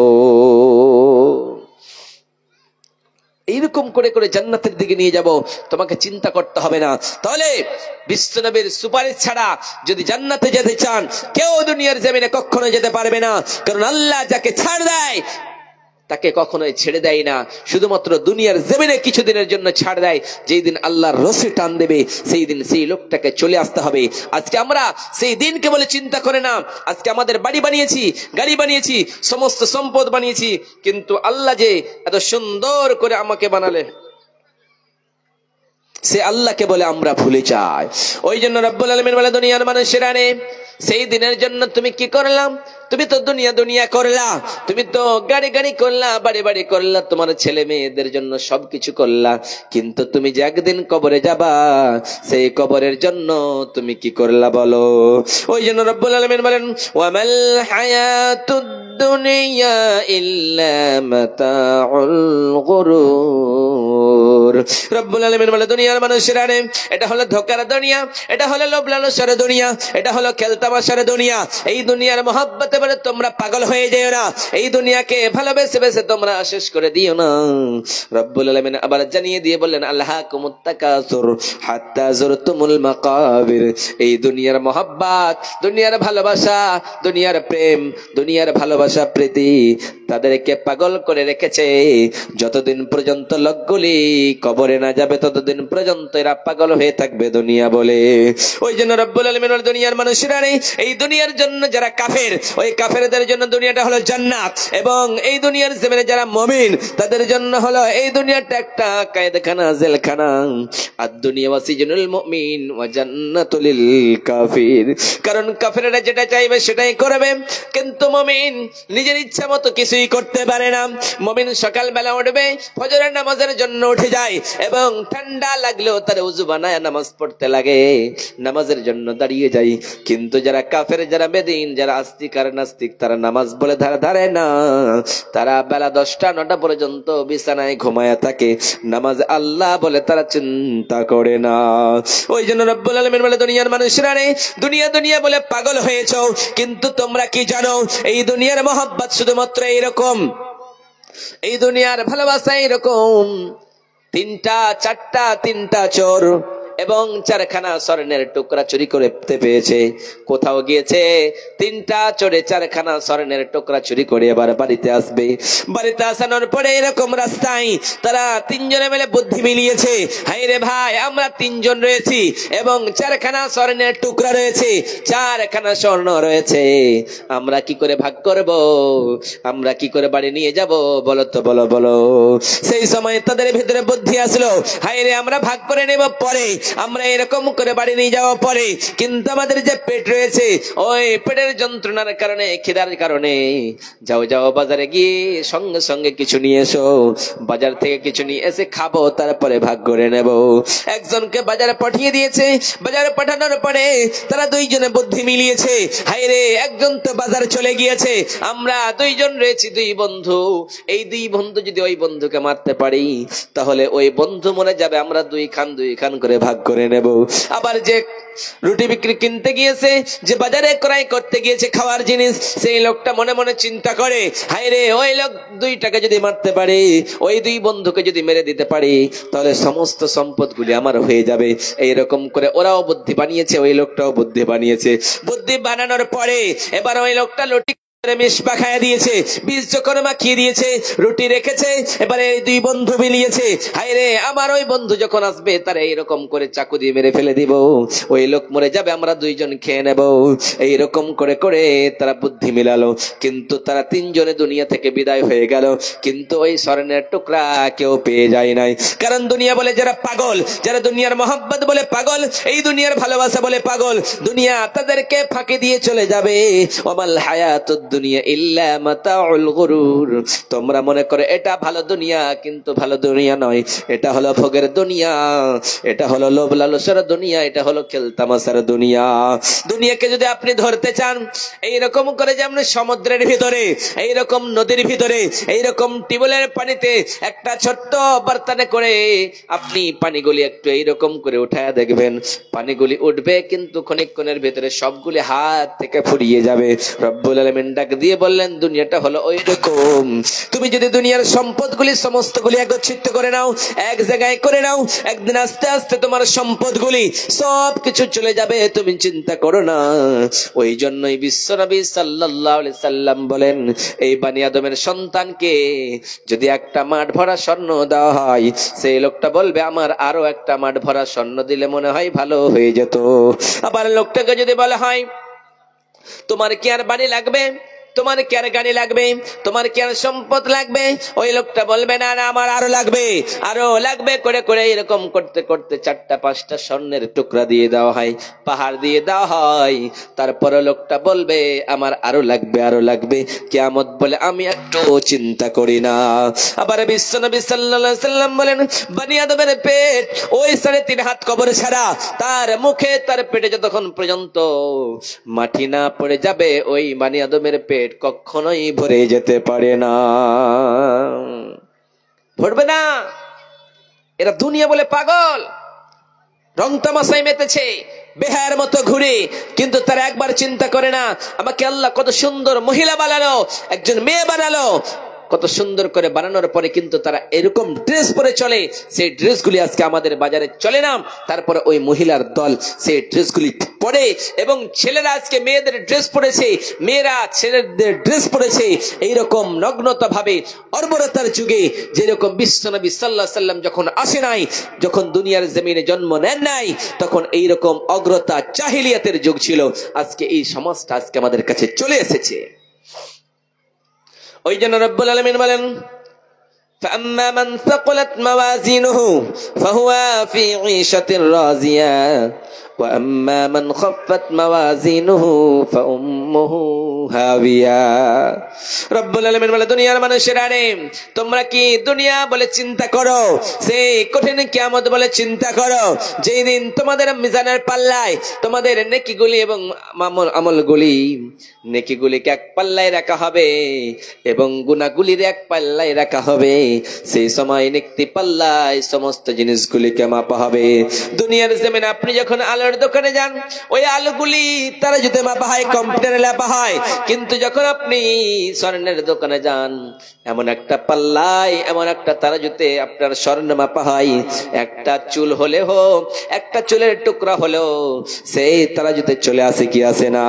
[SPEAKER 1] এইরকম করে করে জান্নাতের দিকে নিয়ে যাব, তোমাকে চিন্তা করতে হবে না। তাহলে বিশ্বনবীর সুপারিশ ছাড়া যদি জান্নাতে যেতে চান, কেউ দুনিয়ার জমিনে কখনো যেতে পারবে না। কারণ আল্লাহ যাকে ছাড় দেয় তাকে কখনোই ছেড়ে দেয় না, শুধুমাত্র দুনিয়ার জমিনে কিছুদিনের জন্য ছাড় দেয়। যেই দিন আল্লাহর রশি টান দেবে সেই দিন সেই লোকটাকে চলে আসতে হবে। আজকে আমরা সেই দিনকে বলে চিন্তা করে না। আজকে আমাদের বাড়ি বানিয়েছি, গাড়ি বানিয়েছি, সমস্ত সম্পদ বানিয়েছি, কিন্তু আল্লাহ যে এত সুন্দর করে আমাকে বানালে, সে আল্লাহকে বলে আমরা ভুলে যাই। ওই জন্য রব্বুল আলামিন বলে, দুনিয়ার মানুষেরা রে, সেই দিনের জন্য তুমি কি করলাম? তুমি তো দুনিয়া দুনিয়া করলা, তুমি তো গাড়ি গাড়ি করলা, বাড়ি বাড়ি করলা, তোমার ছেলে মেয়েদের জন্য সবকিছু করলা, কিন্তু তুমি যে একদিন কবরে যাবা, সেই কবরের জন্য তুমি কি করলা বলো? ওই জন্য রব্বুল আলামিন বলেন, ওয়ামাল হায়াতুদ দুনিয়া ইল্লা মাতাউল গুরুর। রব্বুল আলামিন বলে, দুনিয়ার মানুষেরা রে, এটা হলো ধোঁকার দুনিয়া, এটা হলো লোভ লালসার দুনিয়া, এটা হলো খেলতামাশার দুনিয়া। এই দুনিয়ার মহব্বতে বলে তোমরা পাগল হয়ে যেও না, এই দুনিয়াকে ভালোবেসে বেসে তোমরা শেষ করে দিও না। রব্বুল আলামিন আবার জানিয়ে দিয়ে বললেন, আল্লাহাকুমুত তাকাসুর হাত্তা যুরতুমুল মাকাবির। এই দুনিয়ার মহব্বত, দুনিয়ার ভালোবাসা, দুনিয়ার প্রেম, দুনিয়ার ভালোবাসা প্রীতি তাদেরকে পাগল করে রেখেছে। যতদিন পর্যন্ত লোকগুলি কবরে না যাবে ততদিন পর্যন্ত এরা পাগল হয়ে থাকবে দুনিয়া বলে। ওই জন্য রব্বুল আলামিন বলেন, দুনিয়ার মানুষেরা নেই, এই দুনিয়ার জন্য যারা কাফের, ওই কাফেরদের জন্য দুনিয়াটা হলো জান্নাত, এবং এই দুনিয়ার জমিনে যারা মুমিন তাদের জন্য হলো এই দুনিয়াটা একটা কায়দাখানা, জেলখানা। আর দুনিয়া ওয়াসিজুনুল মুমিন ওয়া জান্নাতুল লিল কাফির। কারণ কাফেররা যেটা চাইবে সেটাই করবে, কিন্তু মুমিন নিজের ইচ্ছা মতো কিছুই করতে পারে না। মুমিন সকালবেলা উঠবে, ফজরের নামাজের জন্য উঠে যায়, এবং ঠান্ডা লাগলেও তার ওযু বানায় নামাজ পড়তে লাগে, নামাজের জন্য দাঁড়িয়ে যায়। কিন্তু যারা কাফের, যারা বেদিন, যারা আস্তিক আর নাস্তিক, তারা নামাজ বলে ধারে না, তারা বেলা 10টা-9টা পর্যন্ত বিছানায় ঘুমায়া থাকে, নামাজ আল্লাহ বলে তারা চিন্তা করে না। ওই জন্য রব্বুল আলামিন বলে, দুনিয়ার মানুষরা রে, দুনিয়া দুনিয়া বলে পাগল হয়েছো, কিন্তু তোমরা কি জানো এই দুনিয়ার মহব্বত শুধুমাত্র এইরকম, এই দুনিয়ার ভালোবাসা এরকম। 3টা চোর এবং 4খানা স্বর্ণের টুকরা চুরি করতে পেয়েছে। কোথাও গিয়েছে, 3টা চোরে 4খানা স্বর্ণের টুকরা চুরি করে এবার বাড়িতে আসবে। বাড়িতে আসানোর পরে এরকম রাস্তায় তারা 3জনে মিলে বুদ্ধি মিলিয়েছে, হাই রে ভাই, আমরা 3জন রয়েছি এবং 4খানা স্বর্ণের টুকরা রয়েছে, 4খানা স্বর্ণ রয়েছে, আমরা কি করে ভাগ করব? আমরা কি করে বাড়ি নিয়ে যাব? বলো তো, বলো বলো। সেই সময় তাদের ভিতরে বুদ্ধি আসলো, হাই রে, আমরা ভাগ করে নেব পরে, আমরা এরকম করে বাড়ি নিয়ে যাওয়া পরে, কিন্তু আমাদের যে পেট রয়েছে, ওই পেটের যন্ত্রণার কারণে, খিদার কারণে, যাও যাও বাজারে গিয়ে সঙ্গে সঙ্গে কিছু নিয়ে এসো, বাজার থেকে কিছু নিয়ে এসে খাবো, তারপরে ভাগ করে নেব। একজনকে বাজারে পাঠিয়ে দিয়েছে, বাজারে পাঠানোর পরে তারা 2জনে বুদ্ধি মিলিয়েছে, হাই রে, একজন তো বাজারে চলে গিয়েছে, আমরা 2জন রয়েছি, 2 বন্ধু, এই 2 বন্ধু যদি ওই বন্ধুকে মারতে পারি তাহলে ওই বন্ধু মরে যাবে, আমরা 2 খান করে ভাগ করে নেব। আবার যে রুটি বিক্রি কিনতে গিয়েছে, যে বাজারে ক্রয় করতে গিয়েছে খাওয়ার জিনিস, সেই লোকটা মনে মনে চিন্তা করে, হাই রে, ওই লোক 2 টাকা যদি মারতে পারে, ওই 2 বন্ধুকে যদি মেরে দিতে পারি, তাহলে সমস্ত সম্পদগুলি আমার হয়ে যাবে। এইরকম করে ওরাও বুদ্ধি বানিয়েছে, ওই লোকটাও বুদ্ধি বানিয়েছে। বুদ্ধি বানানোর পরে এবার ওই লোকটা লুটি মিশবা খাইয়ে দিয়েছে, বীজ যখন মাখিয়ে দিয়েছে, রুটি রেখেছে, এবারে 2 বন্ধু মিলিয়েছে, হাই রে, আমার ওই বন্ধু যখন আসবে তারা এইরকম করে চাকু দিয়ে মেরে ফেলে দিব, ওই লোক মরে যাবে, আমরা 2জন খেয়ে নেব। এইরকম করে করে তারা বুদ্ধি মিলালো, কিন্তু তারা 3জনে দুনিয়া থেকে বিদায় হয়ে গেল, কিন্তু ওই স্বর্ণের টুকরা কেউ পেয়ে যায় নাই। কারণ দুনিয়া বলে যারা পাগল, যারা দুনিয়ার মহব্বত বলে পাগল, এই দুনিয়ার ভালোবাসা বলে পাগল, দুনিয়া তাদেরকে ফাঁকি দিয়ে চলে যাবে। ওয়ামাল হায়াতুদ দুনিয়া ইল্লা মাতাউল গুরুর। তোমরা মনে করে এটা ভালো দুনিয়া, কিন্তু ভালো দুনিয়া নয়, এটা হলো ভোগের দুনিয়া, এটা হলো লোভ লালসার দুনিয়া, এটা হলো খেলতামাশার দুনিয়া। দুনিয়াকে যদি আপনি ধরতে চান, এইরকম করে যেমন সমুদ্রের ভিতরে, এইরকম নদীর ভিতরে, এইরকম টিউবওয়েলের পানিতে একটা ছোট্ট বর্তনে করে আপনি পানিগুলি একটু এইরকম করে উঠায় দেখবেন, পানিগুলি উঠবে, কিন্তু ক্ষণিকক্ষণের ভিতরে সবগুলি হাত থেকে ফুরিয়ে যাবে। রব্বুল আলামিন ডাক দিয়ে বললেন দুনিয়াটা হলো ওই রকম, তুমি যদি দুনিয়ার সম্পদগুলি সমস্তগুলি একত্রিত করে নাও, এক জায়গায় করে নাও, একদিন আস্তে আস্তে তোমার সম্পদগুলি সব কিছু চলে যাবে, তুমি চিন্তা করো না। ওই জন্যই বিশ্বনবী সাল্লাল্লাহু আলাইহি সাল্লাম বলেন, এই বানি আদমের সন্তানকে যদি একটা মাঠ ভরা স্বর্ণ দেওয়া হয়, সেই লোকটা বলবে আমার আরো একটা মাঠ ভরা স্বর্ণ দিলে মনে হয় ভালো হয়ে যেত। আবার লোকটাকে যদি বলা হয় তোমার কি আর বাড়ি লাগবে, তোমার কি আর গাড়ি লাগবে, তোমার কি আর সম্পদ লাগবে, ওই লোকটা বলবে না না আমার আরো লাগবে, আরো লাগবে করে করে এরকম করতে করতে 4-5টা স্বর্ণের টুকরা দিয়ে দেওয়া হয়, পাহাড় দিয়ে দেওয়া হয়। তারপরে লোকটা বলবে আমার আরো লাগবে, আরো লাগবে। কিয়ামত বলে আমি একটু চিন্তা করি না। আবার বিশ্বনবী সাল্লাল্লাহু আলাইহি সাল্লাম বলেন, বানি আদমের পেট ওই 3.5 হাত কবর ছাড়া, তার মুখে তার পেটে যতক্ষণ পর্যন্ত মাটি না পড়ে যাবে, ওই বানি আদমের পেট কখনোই ভরে যেতে পারে না, ভরবে না। এরা দুনিয়া বলে পাগল, রং তামাশায় মেতেছে, বেহার মতো ঘুরে, কিন্তু তারা একবার চিন্তা করে না আমাকে আল্লাহ কত সুন্দর মহিলা বানালো, একজন মেয়ে বানালো, কত সুন্দর করে বানানোর পরে কিন্তু তারা এরকম ড্রেস পরে চলে, সেই ড্রেসগুলি আজকে আমাদের বাজারে চলে না। তারপরে ওই মহিলার দল সেই ড্রেসগুলি পরে, এবং ছেলেরা আজকে মেয়েদের ড্রেস পরেছে, মেয়েরা ছেলেদের ড্রেস পরেছে, এইরকম নগ্নতা ভাবে অর্বরতার যুগে, যেরকম বিশ্বনবী সাল্লাল্লাহু আলাইহি সাল্লাম যখন আসে নাই, যখন দুনিয়ার জমিনে জন্ম নেন নাই, তখন এইরকম অগ্রতা জাহিলিয়াতের যুগ ছিল। আজকে এই সমাজটা আজকে আমাদের কাছে চলে এসেছে। ওই জন্য রব্বুল আলামিন বলেন, فأما من ثقلت موازينه فهو في عيشة راضية وأما من خفت موازينه فأمه হাবিয়া। রব্বুল আলামিন বলে, দুনিয়ার মানুষেরা রে, তোমরা কি দুনিয়া বলে চিন্তা করো, সেই কঠিন কিয়ামত বলে চিন্তা করো, যেই দিন তোমাদের মিজানের পাল্লায় তোমাদের নেকিগুলি এবং আমলগুলি, নেকিগুলিকে এক পাল্লায় রাখা হবে এবং গুনাহগুলির এক পাল্লায় রাখা হবে। সেই সময় নেকি পাল্লায় সমস্ত জিনিসগুলিকে মাপা হবে। দুনিয়ার জমিনে আপনি যখন আলোর দোকানে যান, ওই আলোগুলি তারা যদি মাপা হয়, কম্পিউটারে লেপা হয়, কিন্তু যখন আপনি স্বর্ণের দোকানে যান, এমন একটা পাল্লায়, এমন একটা তারাজুতে আপনার স্বর্ণ মাপা হয়, একটা চুল হলে হোক, একটা চুলের টুকরা হলেও সেই তারাজুতে চলে আসে কি আসে না।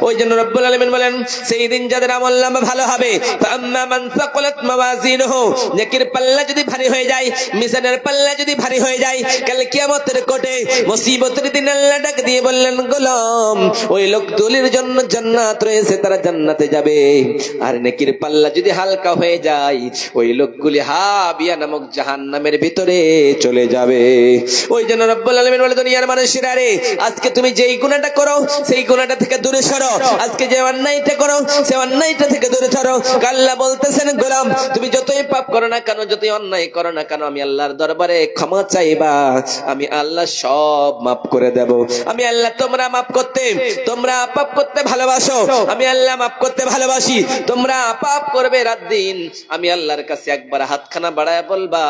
[SPEAKER 1] ওই জন্য রব্বুল আলামিন বলেন, সেই দিন যাদের আমলনামা ভালো হবে, ফাআম্মা মান সাকালাত মাওয়াজিনুহু, নেকির পাল্লা যদি ভারী হয়ে যায়, মিজানের পাল্লা যদি ভারী হয়ে যায়, কাল কিয়ামতের কোটে মুসিবতের দিন আল্লাহ ডাক দিয়ে বললেন, গোলাম ওই লোকগুলির জন্য জান্নাত রয়েছে, তারা জান্নাতে যাবে। আর নেকির পাল্লা যদি হালকা হয়ে যায়, ওই লোকগুলি হাবিয়া নামক জাহান্নামের ভিতরে চলে যাবে। ওই জন্য রব্বুল আলামিন বলে, দুনিয়ার মানুষেরা রে, আজকে তুমি যেই গুনাহটা করো সেই গুনাহটা থেকে দূরে সরো, আজকে যে অন্যায়টা করো সেই অন্যায়টা থেকে দূরে সরো। আল্লাহ বলতেছেন, গোলাম তুমি যতই পাপ করো না কেন, যতই অন্যায় করো না কেন, আমি আল্লাহর দরবারে ক্ষমা চাইবা, আমি আল্লাহ সব মাফ করে দেব। আমি আল্লাহ তোমরা মাফ করতে, তোমরা পাপ করতে ভালোবাসো, আমি আল্লাহ মাফ করতে ভালোবাসি। তোমরা পাপ করবে রাত দিন, আমি আল্লাহর কাছে একবার হাতখানা বাড়ায় বলবা,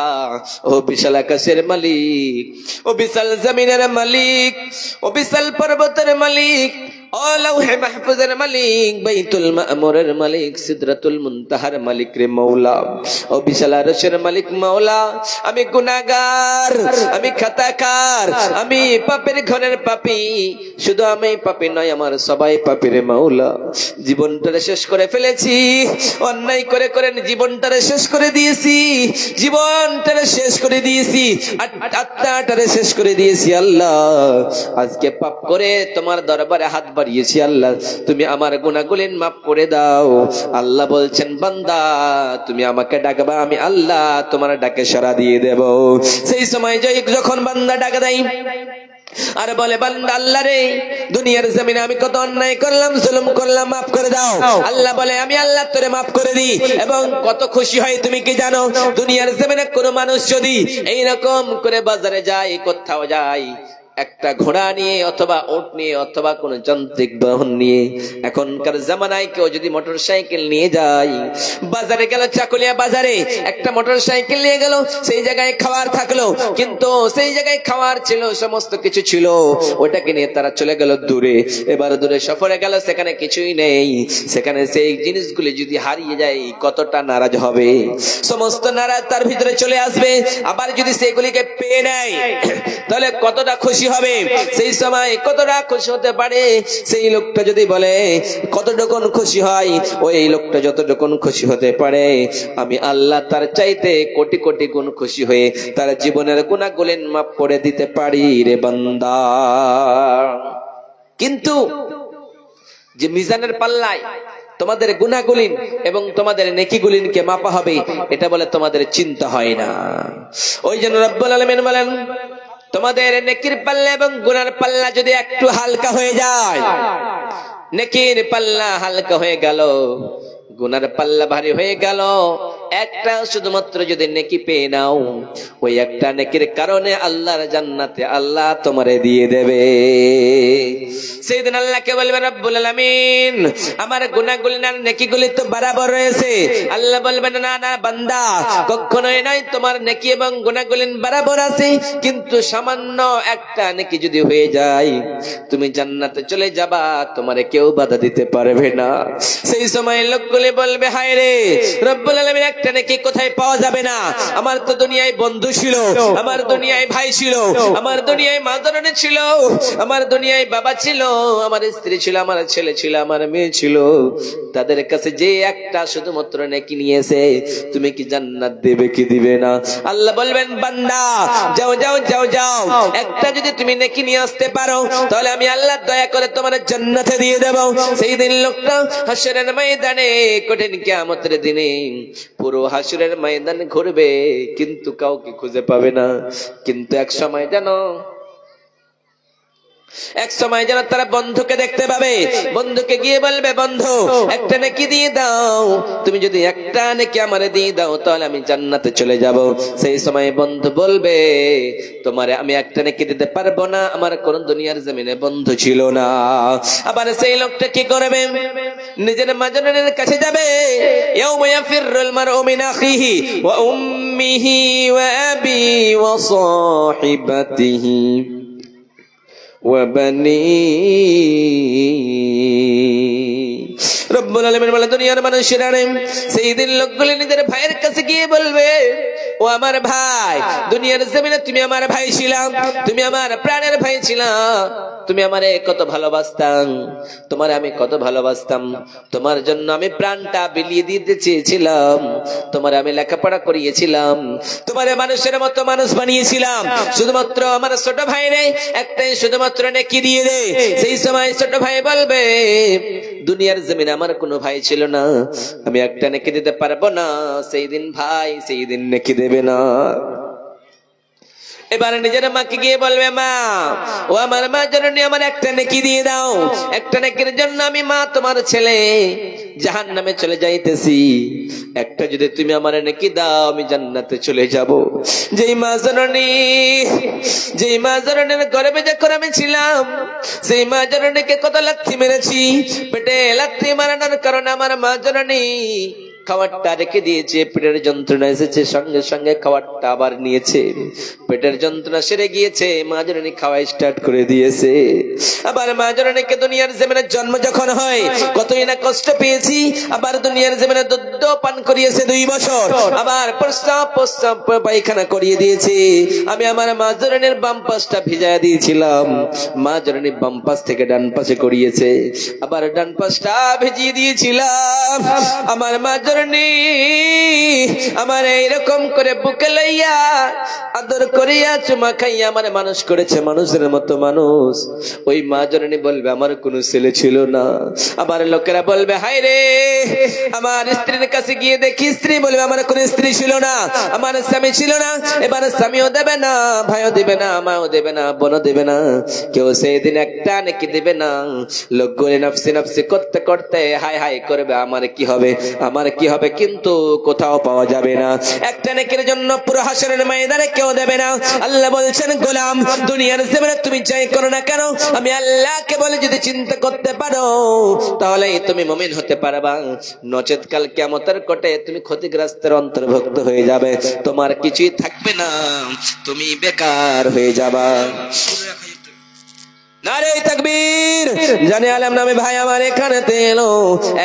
[SPEAKER 1] ও বিশাল আকাশের মালিক, ও বিশাল জমিনের মালিক, ও বিশাল পর্বতের মালিক, ও লৌহে মাহফুজের মালিক, বাইতুল মামুরের মালিক, সিদরাতুল মুনতাহার মালিক রে মৌলা, ও বিশাল আরশের মালিক মৌলা, আমি গুনাহগার, আমি খাতাকার, আমি পাপের ঘরের পাপী, শুধু আমি পাপী নয়, আমার সবাই পাপী রে মৌলা। জীবনটারে শেষ করে ফেলেছি, অন্যায় করে করে জীবনটারে শেষ করে দিয়েছি, জীবনটারে শেষ করে দিয়েছি, আত্মাটারে শেষ করে দিয়েছি। আল্লাহ আজকে পাপ করে তোমার দরবারে হাত বাড়িয়েছি, আল্লাহ তুমি আমার গুনাহগুলি মাফ করে দাও। আল্লাহ বলছেন, বান্দা তুমি আমাকে ডাকবা, আমি আল্লাহ তোমার ডাকে সাড়া দিয়ে দেব। সেই সময় যখন বান্দা ডাক দেয় আর বলে, বান্দা আল্লাহ রে, দুনিয়ার জমিনে আমি কত অন্যায় করলাম, জুলুম করলাম, মাফ করে দাও। আল্লাহ বলে, আমি আল্লাহ তোরে মাফ করে দিই। এবং কত খুশি হয় তুমি কি জানো, দুনিয়ার জমিনে কোনো মানুষ যদি এইরকম করে বাজারে যায়, কোথাও যায়, একটা ঘোড়া নিয়ে অথবা উট নিয়ে অথবা কোন যান্ত্রিক বাহন নিয়ে, এখনকার জামানায় কেউ যদি মোটর সাইকেল নিয়ে যায়, বাজারে গেল, চাকুলিয়া বাজারে একটা মোটর সাইকেল নিয়ে গেল, সেই জায়গায় খাবার থাকলো, কিন্তু সেই জায়গায় খাবার ছিল, সমস্ত কিছু ছিল, ওটাকে নিয়ে তারা চলে গেল দূরে। এবার দূরে সফরে গেল, সেখানে কিছুই নেই, সেখানে সেই জিনিসগুলি যদি হারিয়ে যায় কতটা নারাজ হবে, সমস্ত নারাজ তার ভিতরে চলে আসবে। আবার যদি সেগুলিকে পেয়ে নেয় তাহলে কতটা খুশি হবে, সেই সময় কতটা খুশি হতে পারে। সেই লোকটা যদি বলে কতটুকু খুশি হয়, ওই লোকটা যতটুকু খুশি হতে পারে, আমি আল্লাহ তার চাইতে কোটি কোটি গুণ খুশি হয়ে তার জীবনের গুনাহগুলি মাফ করে দিতে পারি রে বান্দা। কিন্তু যে মিজানের পাল্লায় তোমাদের গুনাহগুলিন এবং তোমাদের নেকিগুলিনকে মাপা হবে, এটা বলে তোমাদের চিন্তা হয় না। ওই জন্য রব্বুল আলামিন বলেন, তোমাদের নেকির পাল্লা এবং গুনার পাল্লা যদি একটু হালকা হয়ে যায়, নেকির পাল্লা হালকা হয়ে গেল, গুনার পাল্লা ভারী হয়ে গেল, একটা শুধুমাত্র যদি নেকি পেয়ে নাও, ওই একটা নেকির কারণে আল্লাহর জান্নাতে আল্লাহ তোমারে দিয়ে দেবে। সেদিন আল্লাহকে বলবে রব্বুল আলামিন, আমার গুনাহগুলি আর নেকিগুলি তো বরাবর রয়েছে। আল্লাহ বলবেন, না না বান্দা, কখনোই নয়, তোমার নেকি এবং গুনাহগুলি বরাবর আছে, কিন্তু সামান্য একটা নেকি যদি হয়ে যায়, তুমি জান্নাতে চলে যাবা, তোমারে কেউ বাধা দিতে পারবে না। সেই সময় লোকগুলি বলবে, হায় রে রব্বুল আলামিন, একটা নেকি কোথায় পাওয়া যাবে না? আমার তো দুনিয়ায় বন্ধু ছিল, আমার দুনিয়ায় ভাই ছিল, আমার দুনিয়ায় মা জননী ছিল, আমার দুনিয়ায় বাবা ছিল, আমার স্ত্রী ছিল, আমার ছেলে ছিল, আমার মেয়ে ছিল, তাদের কাছে যে একটা শুধুমাত্র নেকি নিয়েছে, তুমি কি জান্নাত দেবে কি দিবে না? আল্লাহ বলবেন, বান্দা যাও যাও যাও যাও, একটা যদি তুমি নেকি নিয়ে আসতে পারো, তাহলে আমি আল্লাহ দয়া করে তোমার জান্নাতে দিয়ে দেব। সেই দিন লোকটা হাসরের ময়দানে, কঠিন কিয়ামতের দিনে পুরো হাসরের ময়দান ঘুরবে, কিন্তু কাউকে খুঁজে পাবে না। কিন্তু এক সময় যেন তারা বন্ধুকে দেখতে পাবে, বন্ধুকে গিয়ে বলবে, বন্ধু একটা নেকি দিয়ে দাও, তুমি যদি একটা নেকি আমারে দিয়ে দাও, তাহলে আমি জান্নাতে চলে যাব। সেই সময় বন্ধু বলবে, তোমারে আমি একটা নেকি দিতে পারবো না, আমার কোন দুনিয়ার জমিনে বন্ধু ছিল না। আবার সেই লোকটা কি করবে? নিজের মাজনের কাছে যাবে, ইয়াউমা ইয়াফিরুল মারউ মিন আখিহি ওয়া উম্মিহি ওয়া আবি ওয়া সাহিবাতিহি রব্বুল আলামিন বলেন, দুনিয়ার মানুষেরা সেই দিন লোকগুলি নিজের ভাইয়ের কাছে গিয়ে বলবে, ও আমার ভাই, দুনিয়ার জমিনে তুমি আমার ভাই ছিলাম, তুমি আমার প্রাণের ভাই ছিলাম, তুমি আমারে কত ভালোবাসতাম, তোমার আমি কত ভালোবাসতাম, তোমার জন্য আমি প্রাণটা বিলিয়ে দিতে চেয়েছিলাম, তোমার আমি লেখাপড়া করিয়েছিলাম, তোমারে মানুষের মতো মানুষ বানিয়েছিলাম, শুধুমাত্র আমার ছোট ভাই রে একটাই শুধুমাত্র নেকি দিয়ে দে। সেই সময় ছোট ভাই বলবে, দুনিয়ার জমিনে আমার কোনো ভাই ছিল না, আমি একটা নেকি দিতে পারবো না। সেই দিন ভাই সেই দিন নেকি দেবে না। এবার নিজের মাকে গিয়ে বলবে, মা, ও আমার মা জননী, আমার একটা নেকি দিয়ে দাও, একটা নেকির জন্য আমি মা তোমার ছেলে জাহান্নামে চলে যাইতেছি, একটা যদি তুমি আমার নেকি দাও, আমি জান্নাতে চলে যাব। যেই মা জননীর গর্ভে যখন আমি ছিলাম, সেই মা জননীকে কত লাথি মেরেছি, পেটে লাথি মারানোর কারণে আমার মা জননী খাবারটা রেখে দিয়েছে, পেটের যন্ত্রণা এসেছে, সঙ্গে সঙ্গে খাবারটা আবার নিয়েছে, পেটের যন্ত্রণা সেরে গিয়েছে, মা জননী খাওয়া স্টার্ট করে দিয়েছে। আবার মা জননীকে দুনিয়ার জমিনে জন্ম যখন হয় কতই না কষ্ট পেয়েছি, আবার দুনিয়ার জমিনে দুধ পান করিয়েছে 2 বছর, আবার প্রস্রাব পায়খানা করিয়ে দিয়েছে। আমি আমার মা জননীর বাম পাশটা ভিজায়া দিয়েছিলাম, মা জননী বাম পাশ থেকে ডান পাশে করিয়েছে, আবার ডান পাশটা ভিজিয়ে দিয়েছিলাম। আমার মা আমার এইরকম করে বুকে লইয়া আদর করিয়া চুমা খাইয়া আমার মানুষ করেছে, মানুষের মতো মানুষ। ওই মা জননী বলবে, আমার কোনো ছেলে ছিল না। আবার লোকেরা বলবে, হায় রে, আমার স্ত্রীর কাছে গিয়ে দেখি, স্ত্রী বলবে, আমার কোনো স্ত্রী ছিল না, আমার স্বামী ছিল না। এবার স্বামীও দেবে না, ভাইও দেবে না, মাও দেবে না, বোনও দেবে না, কেউ সেই দিন একটা নেকি দেবে না। লোকগুলি নফসি নফসি করতে করতে হায় হায় করবে, আমার কি হবে, আমার কি হবে, কিন্তু কোথাও পাওয়া যাবে না। একটা নেকির জন্য পুরো হাসরের ময়দানে কেউ দেবে না। আল্লাহ বলছেন, গোলাম দুনিয়ার জমিনে তুমি যাই করো না কেন, আমি আল্লাহকে বলে যদি চিন্তা করতে পারো তাহলে তুমি মুমিন হতে পারবা, নচেত কাল কিয়ামতের কোটে তুমি ক্ষতিগ্রস্তের অন্তর্ভুক্ত হয়ে যাবে, তোমার কিছুই থাকবে না, তুমি বেকার হয়ে যাবা। নারে তাকবীর। জানে আলম নামে ভাই আমার এখানে এলো,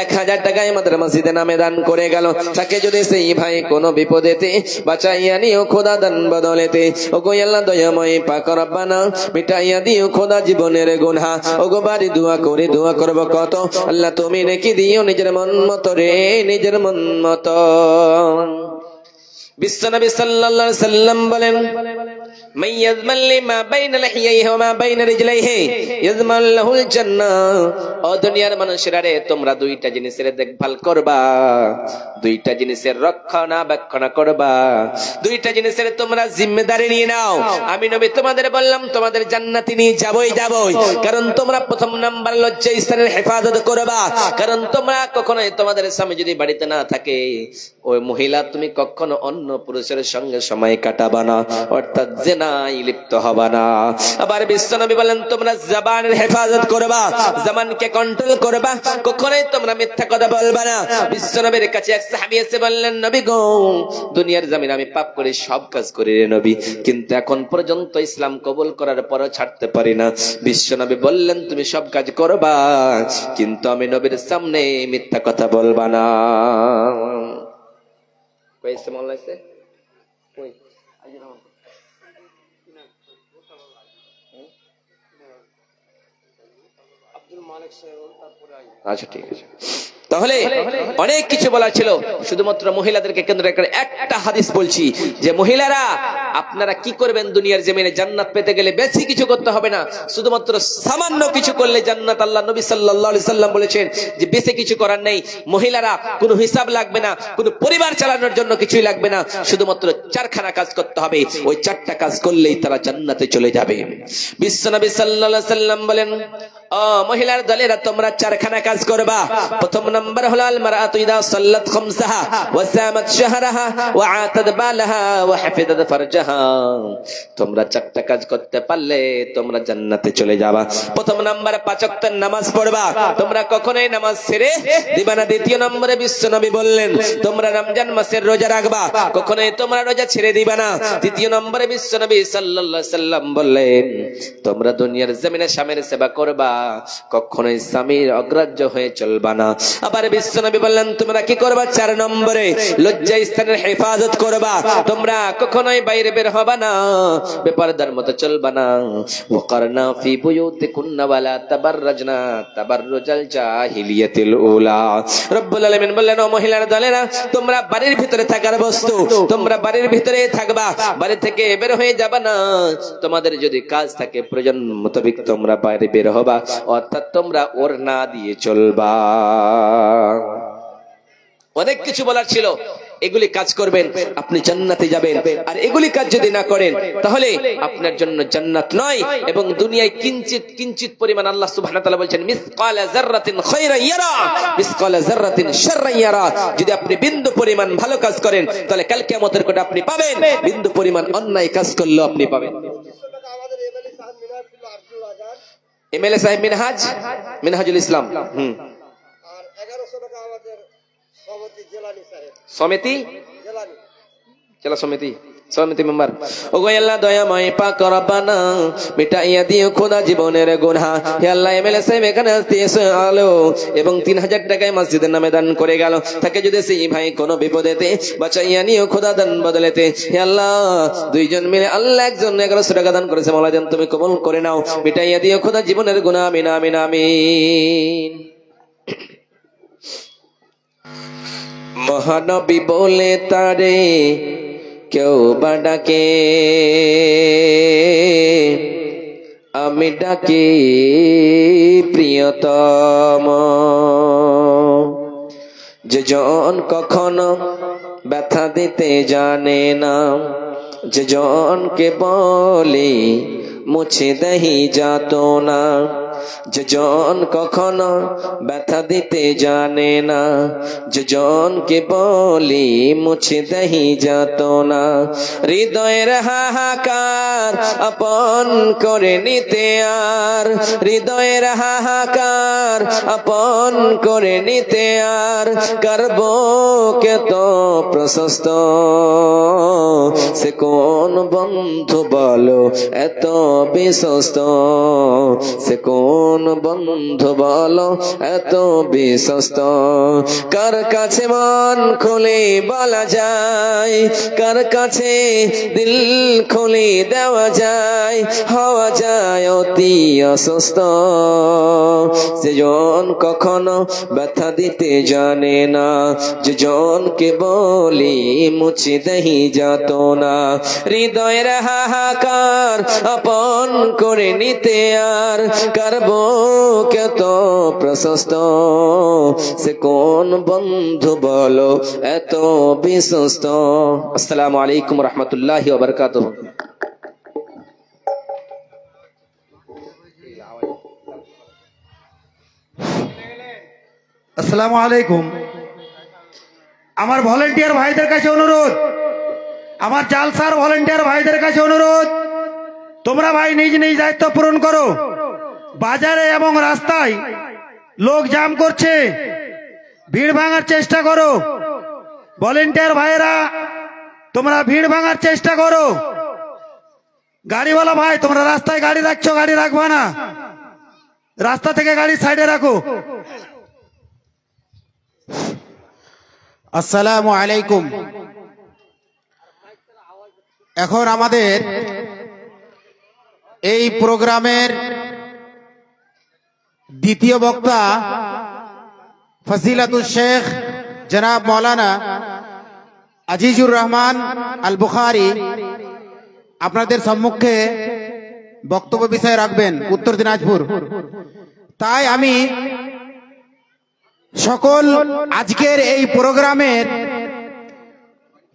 [SPEAKER 1] 1000 টাকায় মাদ্রাসা মসজিদে নামে দান করে গেল। তাকে যদি সেই ভাই কোনো বিপদেতে বাঁচাইয়া নিও খোদা দান বদলেতে, ও গো আল্লাহ দয়াময় পাক রব্বানা মিটাইয়া দিও খোদা জীবনের গুনাহ। ও গো বাড়ি দোয়া করে দোয়া করব কত, আল্লাহ তুমি নেকি দিও নিজের মন মতো রে, নিজের মন মতো। বিশ্বনবী সাল্লাল্লাহু আলাইহি সাল্লাম বলেন, মান ইয়াজমান লিমা বাইনা লিহিয়াইহি ওয়া মা বাইনা রিজলাইহি ইয়াজমান লাহুল জান্নাহ। ও দুনিয়ার মানুষেরা রে, তোমরা দুইটা জিনিসের দেখভাল করবা, দুইটা জিনিসের রক্ষণাবেক্ষণ করবা, দুইটা জিনিসের তোমরা জিম্মেদারি নিয়ে নাও। আমি নবী তোমাদের বললাম তোমাদের জান্নাতে নিয়ে যাবই, কারণ তোমরা প্রথম নাম্বার লজ্জা স্থানের হেফাজত করবা। কারণ তোমরা কখনোই তোমাদের স্বামী যদি বাড়িতে না থাকে, ওই মহিলা তুমি কখনো অন্য পুরুষের সঙ্গে সময় কাটাবা না, অর্থাৎ জিনায় লিপ্ত হবা না। আবার বিশ্বনবী বলেন তোমরা জবানের হেফাজত করবা, জবানকে কন্ট্রোল করবা, কখনোই তোমরা মিথ্যা কথা বলবা না। বিশ্বনবীর কাছে এক সাহাবী এসে বললেন, নবী গো দুনিয়ার জমিনে আমি পাপ করে সব কাজ করি রে নবী, কিন্তু এখন পর্যন্ত ইসলাম কবুল করার পরও ছাড়তে পারি না। বিশ্বনবী বললেন তুমি সব কাজ করবা, কিন্তু আমি নবীর সামনে মিথ্যা কথা বলবা না। কইছে মল্লাইছে কই আচ্ছা ঠিক আছে। তাহলে অনেক কিছু বলার ছিল, শুধুমাত্র মহিলাদেরকে কেন্দ্র করে একটা হাদিস বলছি যে মহিলারা আপনারা কি করবেন দুনিয়ার জমিনে জান্নাত পেতে গেলে বেশি কিছু করতে হবে না, শুধুমাত্র সামান্য কিছু করলে জান্নাত। আল্লাহ নবী সাল্লাল্লাহু আলাইহি সাল্লাম বলেছেন যে বেশি কিছু করার নেই। মহিলারা কোনো হিসাব লাগবে না, কোনো পরিবার চালানোর জন্য কিছুই লাগবে না, শুধুমাত্র 4খানা কাজ করতে হবে, ওই 4টা কাজ করলেই তারা জান্নাতে চলে যাবে। বিশ্বনবী সাল্লাল্লাহু আলাইহি সাল্লাম বলেন, ও মহিলার দলেরা তোমরা 4খানা কাজ করবা। প্রথম নাম্বার হলো আল মারআতু ইদা সাল্লাত খামসাহা ওয়া সামাত শাহরাহা ওয়া আতাদ বালাহা ওয়া হাফিজাত ফারজাহা। তোমরা 4টা কাজ করতে পারলে তোমরা জান্নাতে চলে যাবা। প্রথম নাম্বার 5 ওয়াক্তের নামাজ পড়বা, তোমরা কখনোই নামাজ ছেড়ে দিবা না। দ্বিতীয় নম্বরে বিশ্বনবী বললেন তোমরা রমজান মাসের রোজা রাখবা, কখনোই তোমরা রোজা ছেড়ে দিবা না। তৃতীয় নম্বরে বিশ্বনবী সাল্লাল্লাহু আলাইহি সাল্লাম বললেন তোমরা দুনিয়ার জমিনে স্বামীর সেবা করবা, কখনোই স্বামীর অগ্রাহ্য হয়ে চলবা না। আবার বিশ্বনবী বললেন তোমরা কি করবা, 4 নম্বরে লজ্জা স্থানের হেফাজত করবা, তোমরা কখনোই বাইরে বের হবা না, বেপরদার মতো চলবা না। ওয়াকারনা ফি বুয়ুতিকুন্না ওয়ালা তাবাররাজনা তাবাররুজাল জাহিলিয়াতিল উলা। রব্বুল আলামিন বললেন ও মহিলার দলেরা তোমরা বাড়ির ভিতরে থাকার বস্তু, তোমরা বাড়ির ভিতরে থাকবা, বাড়ি থেকে বের হয়ে যাবা না। তোমাদের যদি কাজ থাকে প্রয়োজন মোতাবেক তোমরা বাইরে বের হবা, অর্থাৎ তোমরা ওড়না দিয়ে চলবা। অনেক কিছু বলার ছিল, এগুলি কাজ করবেন আপনি জান্নাতে যাবেন, আর এগুলি কাজ যদি না করেন তাহলে আপনার জন্য জান্নাত নয়। এবং দুনিয়ায় কিঞ্চিত পরিমাণ আল্লাহ সুবহানাহু ওয়া তাআলা বলেন মিসকালা যাররাতিন খায়রান ইয়ারা মিসকালা যাররাতিন শাররান ইয়ারা। যদি আপনি বিন্দু পরিমাণ ভালো কাজ করেন তাহলে কাল কিয়ামতের কোটে আপনি পাবেন, বিন্দু পরিমাণ অন্যায় কাজ করলে আপনি পাবেন। এমএলএ সাহেব মিনহাজুল ইসলাম, আর 1100 টাকা আমাদের সমিতি জেলা সমিতি মেম্বার। ও গো আল্লাহ দয়াময় পাক রব্বানা মিটাইয়া দিও খোদা জীবনের গুনাহ। হে আল্লাহ এমএলএ সাহেব এখানে আসতেছে আলো এবং 3000 টাকায় মসজিদের নামে দান করে গেল, তাকে যদি সেই ভাই কোনো বিপদেতে বাঁচাইয়া নিও খোদা দান বদলেতে। হে আল্লাহ দুইজন মিলে আল্লাহ একজন 1100 টাকা দান করেছে, মাওলা জান তুমি কবুল করে নাও, মিটাইয়া দিও খোদা জীবনের গুনাহ। আমিন আমিন আমিন। মহানবী বলে তারে কেউ বা ডাকে, আমি ডাকি প্রিয়তম। যে জন কখনো ব্যথা দিতে জানে না, যে জনকে বলি মুছে দেহি যাত না, যেজন কখনো ব্যথা দিতে জানে না, যেজনকে বলি মুছে দেহি যাত না। হৃদয়ের হাহাকার আপন করে নিতে আর, হৃদয়ের হাহাকার আপন করে নিতে আর, করব কে তো প্রশস্ত। সে কোন বন্ধু বলো এত বিশ্বস্ত, সে কোন বন্ধু বলো এত বিশ্বস্ত। কার কাছে মন খুলে বলা যায়, কার কাছে দিল খুলে দেওয়া যায়, হওয়া যায় অতি অসুস্থ। যেজন কখনো ব্যথা দিতে জানে না, যেজনকে বলি মুছে দেহি যাত না। হৃদয়ের হাহাকার আপন করে নিতে আর, করব কে তো প্রশস্ত। সে কোন বন্ধু বলো এত বিশ্বস্ত। আসসালামু আলাইকুম রহমতুল্লাহি ওয়া বারাকাতুহু।
[SPEAKER 4] আসসালামু আলাইকুম। আমার ভলেন্টিয়ার ভাইদের কাছে অনুরোধ, আমার জালসার ভলেন্টিয়ার ভাইদের কাছে অনুরোধ, তোমরা ভাই নিজ নিজ দায়িত্ব পূরণ করো। বাজারে এবং রাস্তায় লোক জাম করছে, ভিড় ভাঙার চেষ্টা করো। ভলেন্টিয়ার ভাইরা তোমরা ভিড় ভাঙার চেষ্টা করো। গাড়িওয়ালা ভাই তোমরা রাস্তায় গাড়ি রাখছো, গাড়ি রাখবা না, রাস্তা থেকে গাড়ি সাইডে রাখো।
[SPEAKER 5] আসসালামু আলাইকুম। এখন আমাদের এই প্রোগ্রামের দ্বিতীয় বক্তা ফজিলাতুল শেখ জনাব মৌলানা আজিজুর রহমান আল বুখারী আপনাদের সম্মুখে বক্তব্য বিষয় রাখবেন, উত্তর দিনাজপুর। তাই আমি সকল আজকের এই প্রোগ্রামের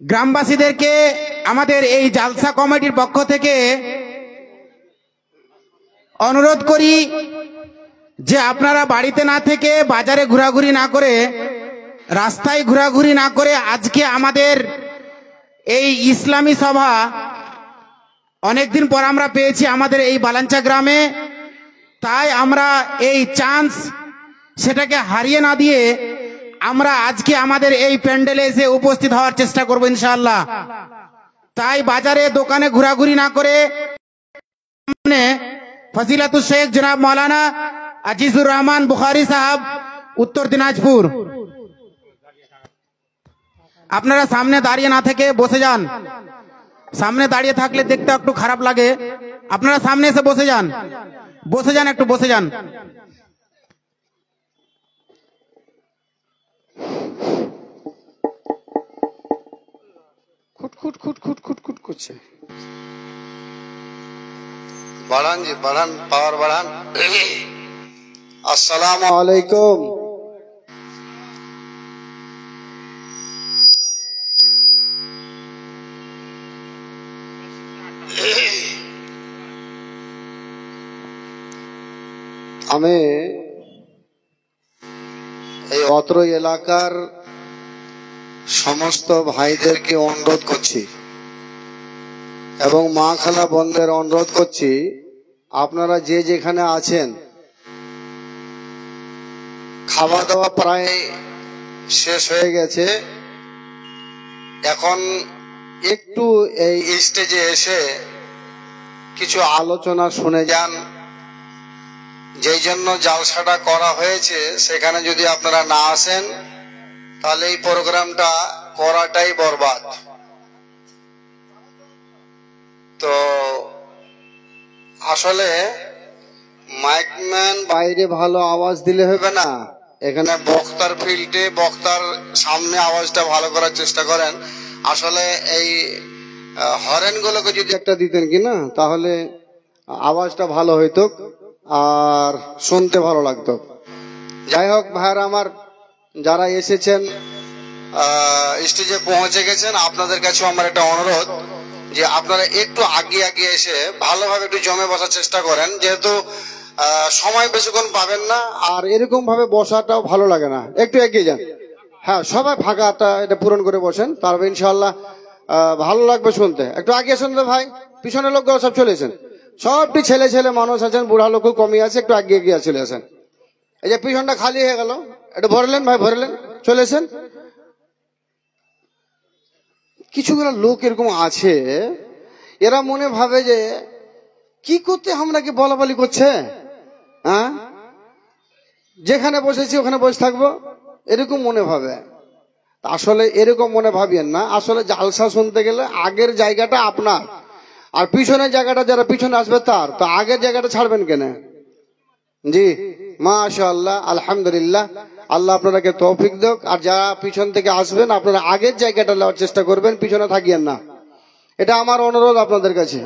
[SPEAKER 5] গ্রামবাসীদেরকে আমাদের এই জালসা কমিটির পক্ষ থেকে অনুরোধ করি যে আপনারা বাড়িতে না থেকে, বাজারে ঘোরাঘুরি না করে, রাস্তায় ঘোরাঘুরি না করে, আজকে আমাদের এই ইসলামী সভা অনেকদিন পর আমরা পেয়েছি আমাদের এই বালাঞ্চা গ্রামে। তাই আমরা এই চান্স সেটাকে হারিয়ে না দিয়ে আমরা আজকে আমাদের এই প্যান্ডেলে এসে উপস্থিত হওয়ার চেষ্টা করব ইনশাআল্লাহ। তাই বাজারে দোকানে ঘোরাঘুরি না করে ফজিলাতুল শেখ জনাব মৌলানা আজিজুর রহমান বুখারী সাহেব, উত্তর দিনাজপুর। আপনারা সামনে দাঁড়িয়ে না থেকে বসে যান। সামনে দাঁড়িয়ে থাকলে দেখতে একটু খারাপ লাগে। আপনারা সামনে এসে বসে যান, বসে যান, একটু বসে যান।
[SPEAKER 6] খুট খুট খুট খুট খুট করছে। বাড়ান জি, বাড়ান, পাওয়ার বাড়ান। আসসালামু আলাইকুম। আমি এই অত্র এলাকার সমস্ত ভাইদেরকে অনুরোধ করছি এবং মা খালা বোনদের অনুরোধ করছি, আপনারা যে যেখানে আছেন, খাওয়া দাওয়া প্রায় শেষ হয়ে গেছে। এখন একটু এই স্টেজে এসে কিছু আলোচনা শুনে যান। যেই জন্য জালসাটা করা হয়েছে, সেখানে যদি আপনারা না আসেন তাহলে এই প্রোগ্রামটা করাটাই বরবাদ। তো আসলে মাইকম্যান বাইরে ভালো আওয়াজ দিলে হবে না, এখানে বক্তার ফিল্ডে বক্তার সামনে আওয়াজটা ভালো করার চেষ্টা করেন। আসলে এই হরেন গুলোকে যদি একটা দিতেন কিনা, তাহলে আওয়াজটা ভালো হইতো আর শুনতে ভালো লাগতো। যাই হোক ভাইরা আমার, যারা এসেছেন স্টেজে পৌঁছে গেছেন, আপনাদের কাছে আমার একটা অনুরোধ যে আপনারা একটু আগে আগে এসে ভালোভাবে একটু জমে বসার চেষ্টা করেন। যেহেতু সময় বেশিক্ষণ পাবেন না, আর এরকম ভাবে বসাটাও ভালো লাগে না, একটু এগিয়ে যান। হ্যাঁ, সবাই ফাঁকাটা এটা পূরণ করে বসেন, তারপর ইনশাল্লাহ ভালো লাগবে শুনতে। একটু আগে আসেন তো ভাই, পিছনের লোকগুলো সব চলে এসেন, সবটি ছেলে ছেলে মানুষ আছেন, বুড়া লোকও কমই আছে, একটু আগে এগিয়ে চলে আসেন। এই যে পিছনটা খালি হয়ে গেল, একটু ভরলেন ভাই, ভরলেন, চলে এসেন। কিছুগুলো লোক এরকম আছে, এরা মনে ভাবে যে কি করতে আমরা কি বলা বলি করছে, হ্যাঁ যেখানে বসেছি ওখানে বসে থাকবো, এরকম মনে ভাবে। আসলে এরকম মনে ভাবিয়েন না, আসলে জালসা শুনতে গেলে আগের জায়গাটা আপনার, আর পিছনের জায়গাটা যারা পিছনে আসবে তার, তো আগের জায়গাটা ছাড়বেন কেন? জি মাশাআল্লাহ, আলহামদুলিল্লাহ, আল্লাহ আপনাদেরকে তৌফিক দেক। আর যারা পিছন থেকে আসবেন আপনারা আগের জায়গাটা নেওয়ার চেষ্টা করবেন, পিছনে থাকিয়েন না, এটা আমার অনুরোধ আপনাদের কাছে।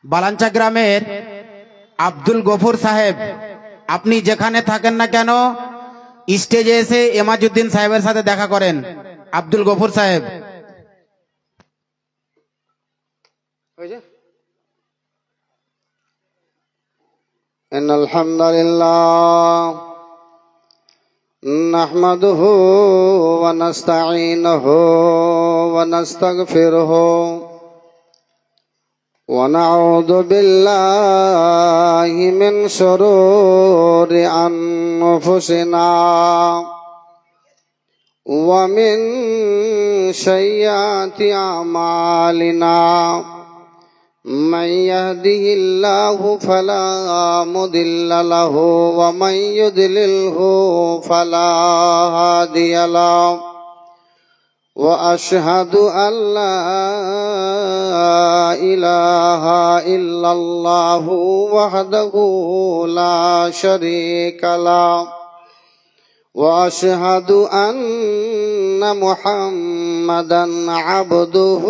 [SPEAKER 5] বালাঞ্চা গ্রামের আব্দুল গফুর সাহেব, আপনি যেখানে থাকেন না কেন স্টেজে এসে এমাজউদ্দিন সাহেবের সাথে দেখা করেন। আব্দুল গফুর সাহেব।
[SPEAKER 6] ইন্নাল হামদুলিল্লাহ নাহমাদুহু ওয়া নাস্তাঈনুহু ওয়া নাস্তাগফিরুহু ونعوذ بالله من شرور أنفسنا ومن سيئات أعمالنا من يهده الله فلا مضل له ومن يضلله فلا هادي له وأشهد أن لا إله إلا الله وحده لا شريك له وأشهد أن محمدا عبده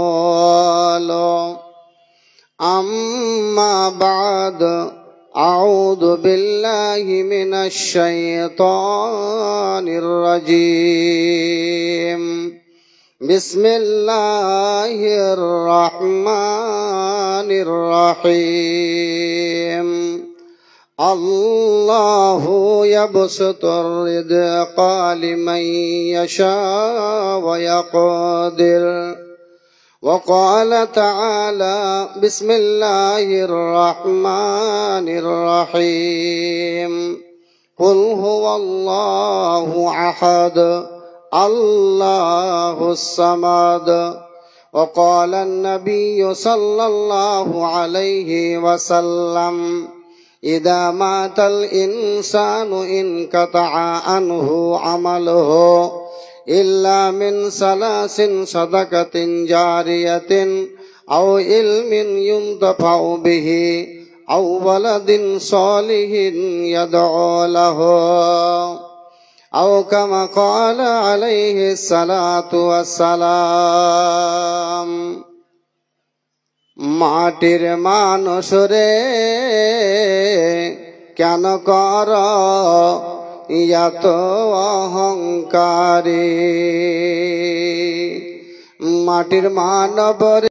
[SPEAKER 6] ورسوله أما بعد أعوذ بالله من الشيطان الرجيم بسم الله الرحمن الرحيم الله يبسط الرزق لمن يشاء ويقدر وقال تعالى بسم الله الرحمن الرحيم قل هو الله أحد الله الصمد وقال النبي صلى الله عليه وسلم إذا مات الإنسان انقطع عنه عمله إلا من ثلاث صدقة جارية أو علم ينتفع به أو ولد صالح يدعو له أو كما قال عليه الصلاة والسلام মাটির মানুষ রে কেন কর এত অহংকারী মাটির মানব